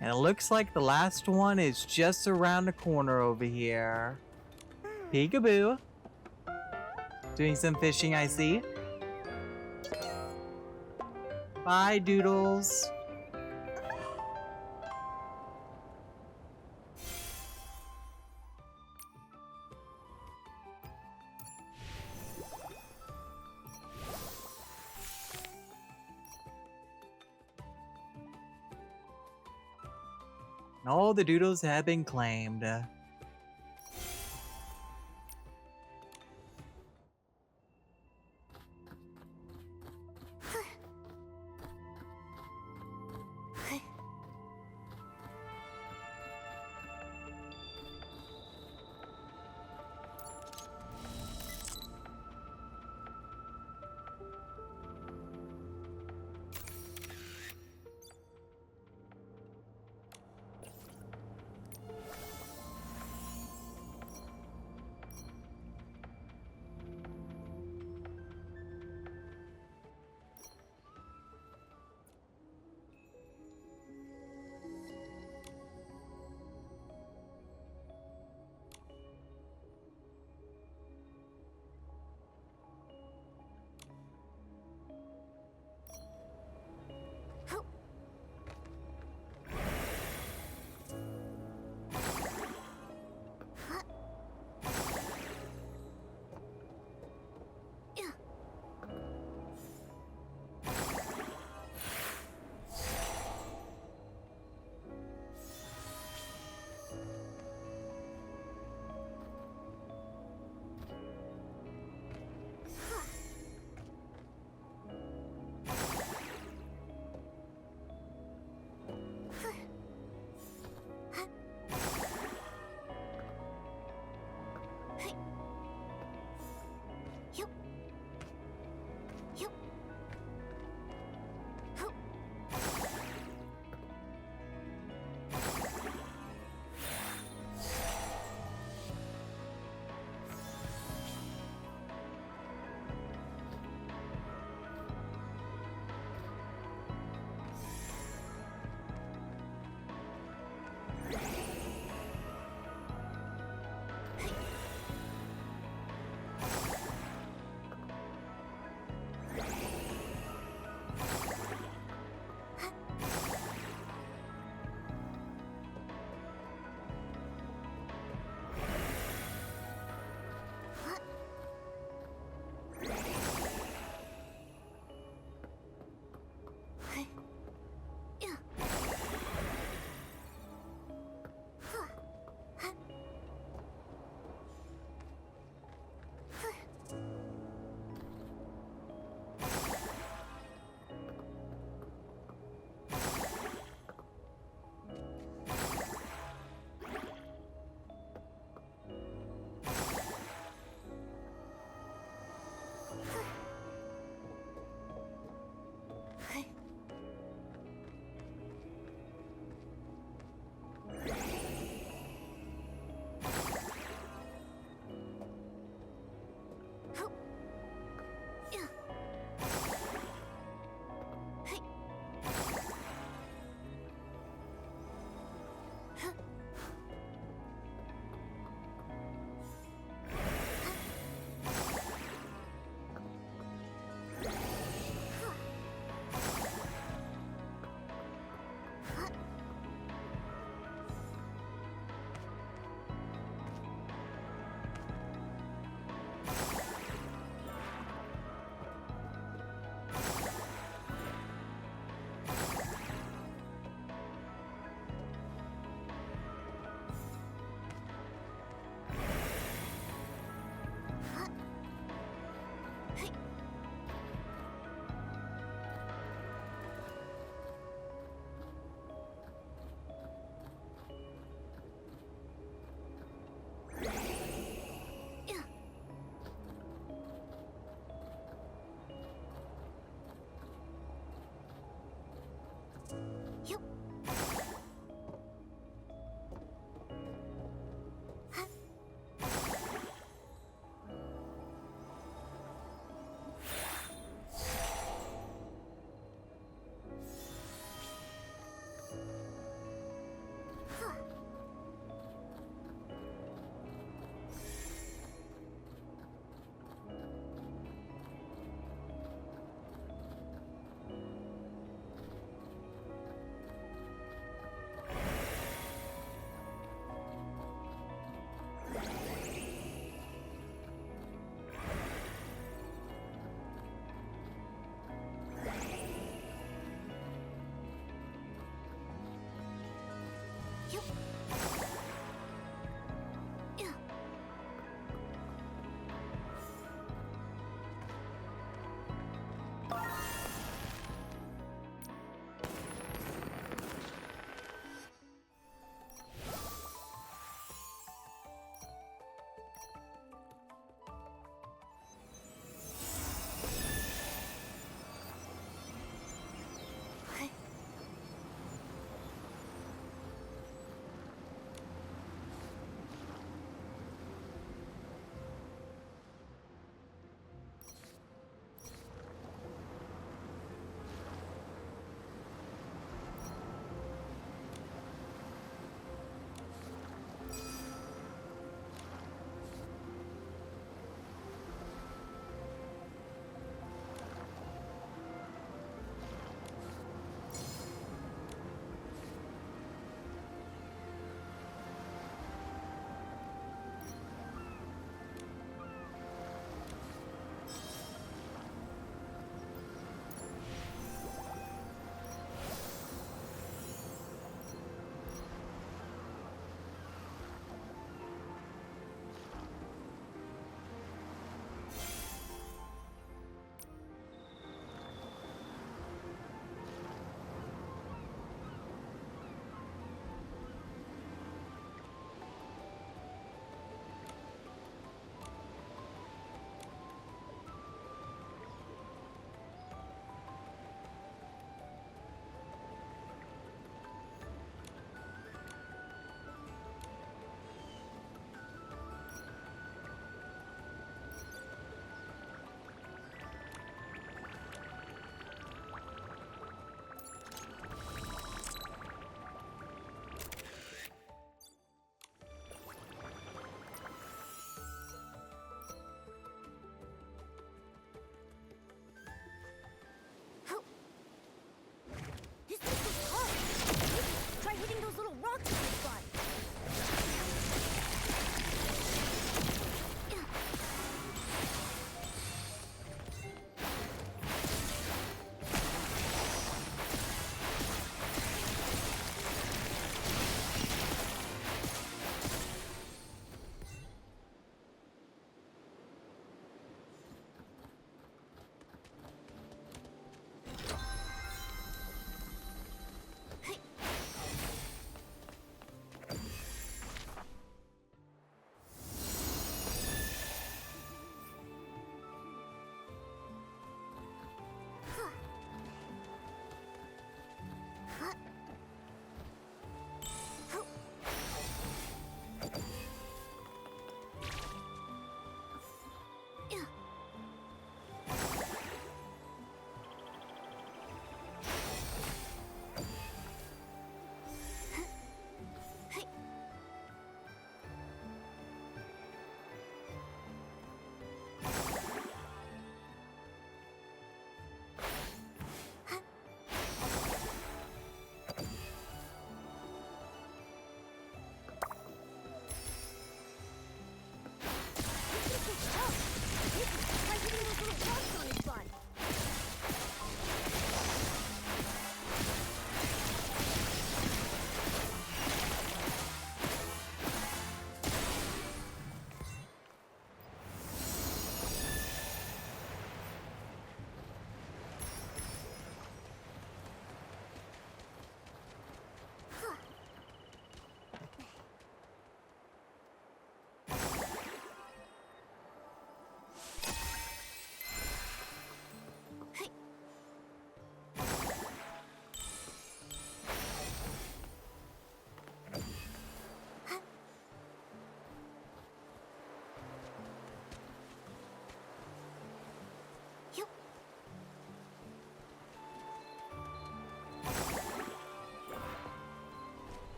And it looks like the last one is just around the corner over here. Peekaboo. Doing some fishing, I see. Bye, Doodles. All the Doodles have been claimed. Yup. Yup. Yeah.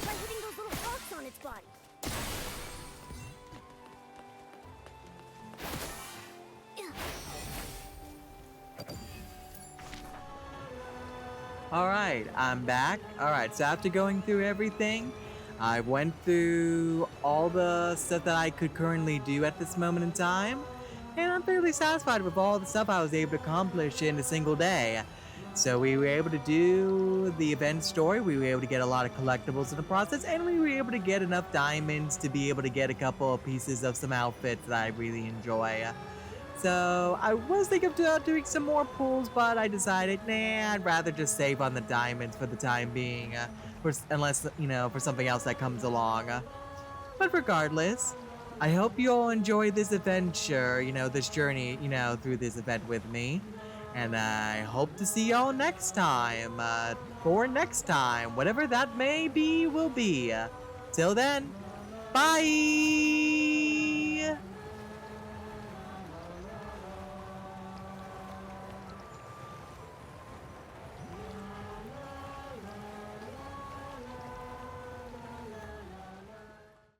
By hitting those little rocks on its body. Alright, I'm back. Alright, so after going through everything, I went through all the stuff that I could currently do at this moment in time, and I'm fairly satisfied with all the stuff I was able to accomplish in a single day. So we were able to do the event story, we were able to get a lot of collectibles in the process, and we were able to get enough diamonds to be able to get a couple of pieces of some outfits that I really enjoy. So I was thinking of doing some more pulls, but I decided, nah, I'd rather just save on the diamonds for the time being, unless, for something else that comes along. But regardless, I hope you all enjoy this adventure, this journey, through this event with me. And I hope to see y'all next time, for next time, whatever that may be will be. Till then, bye!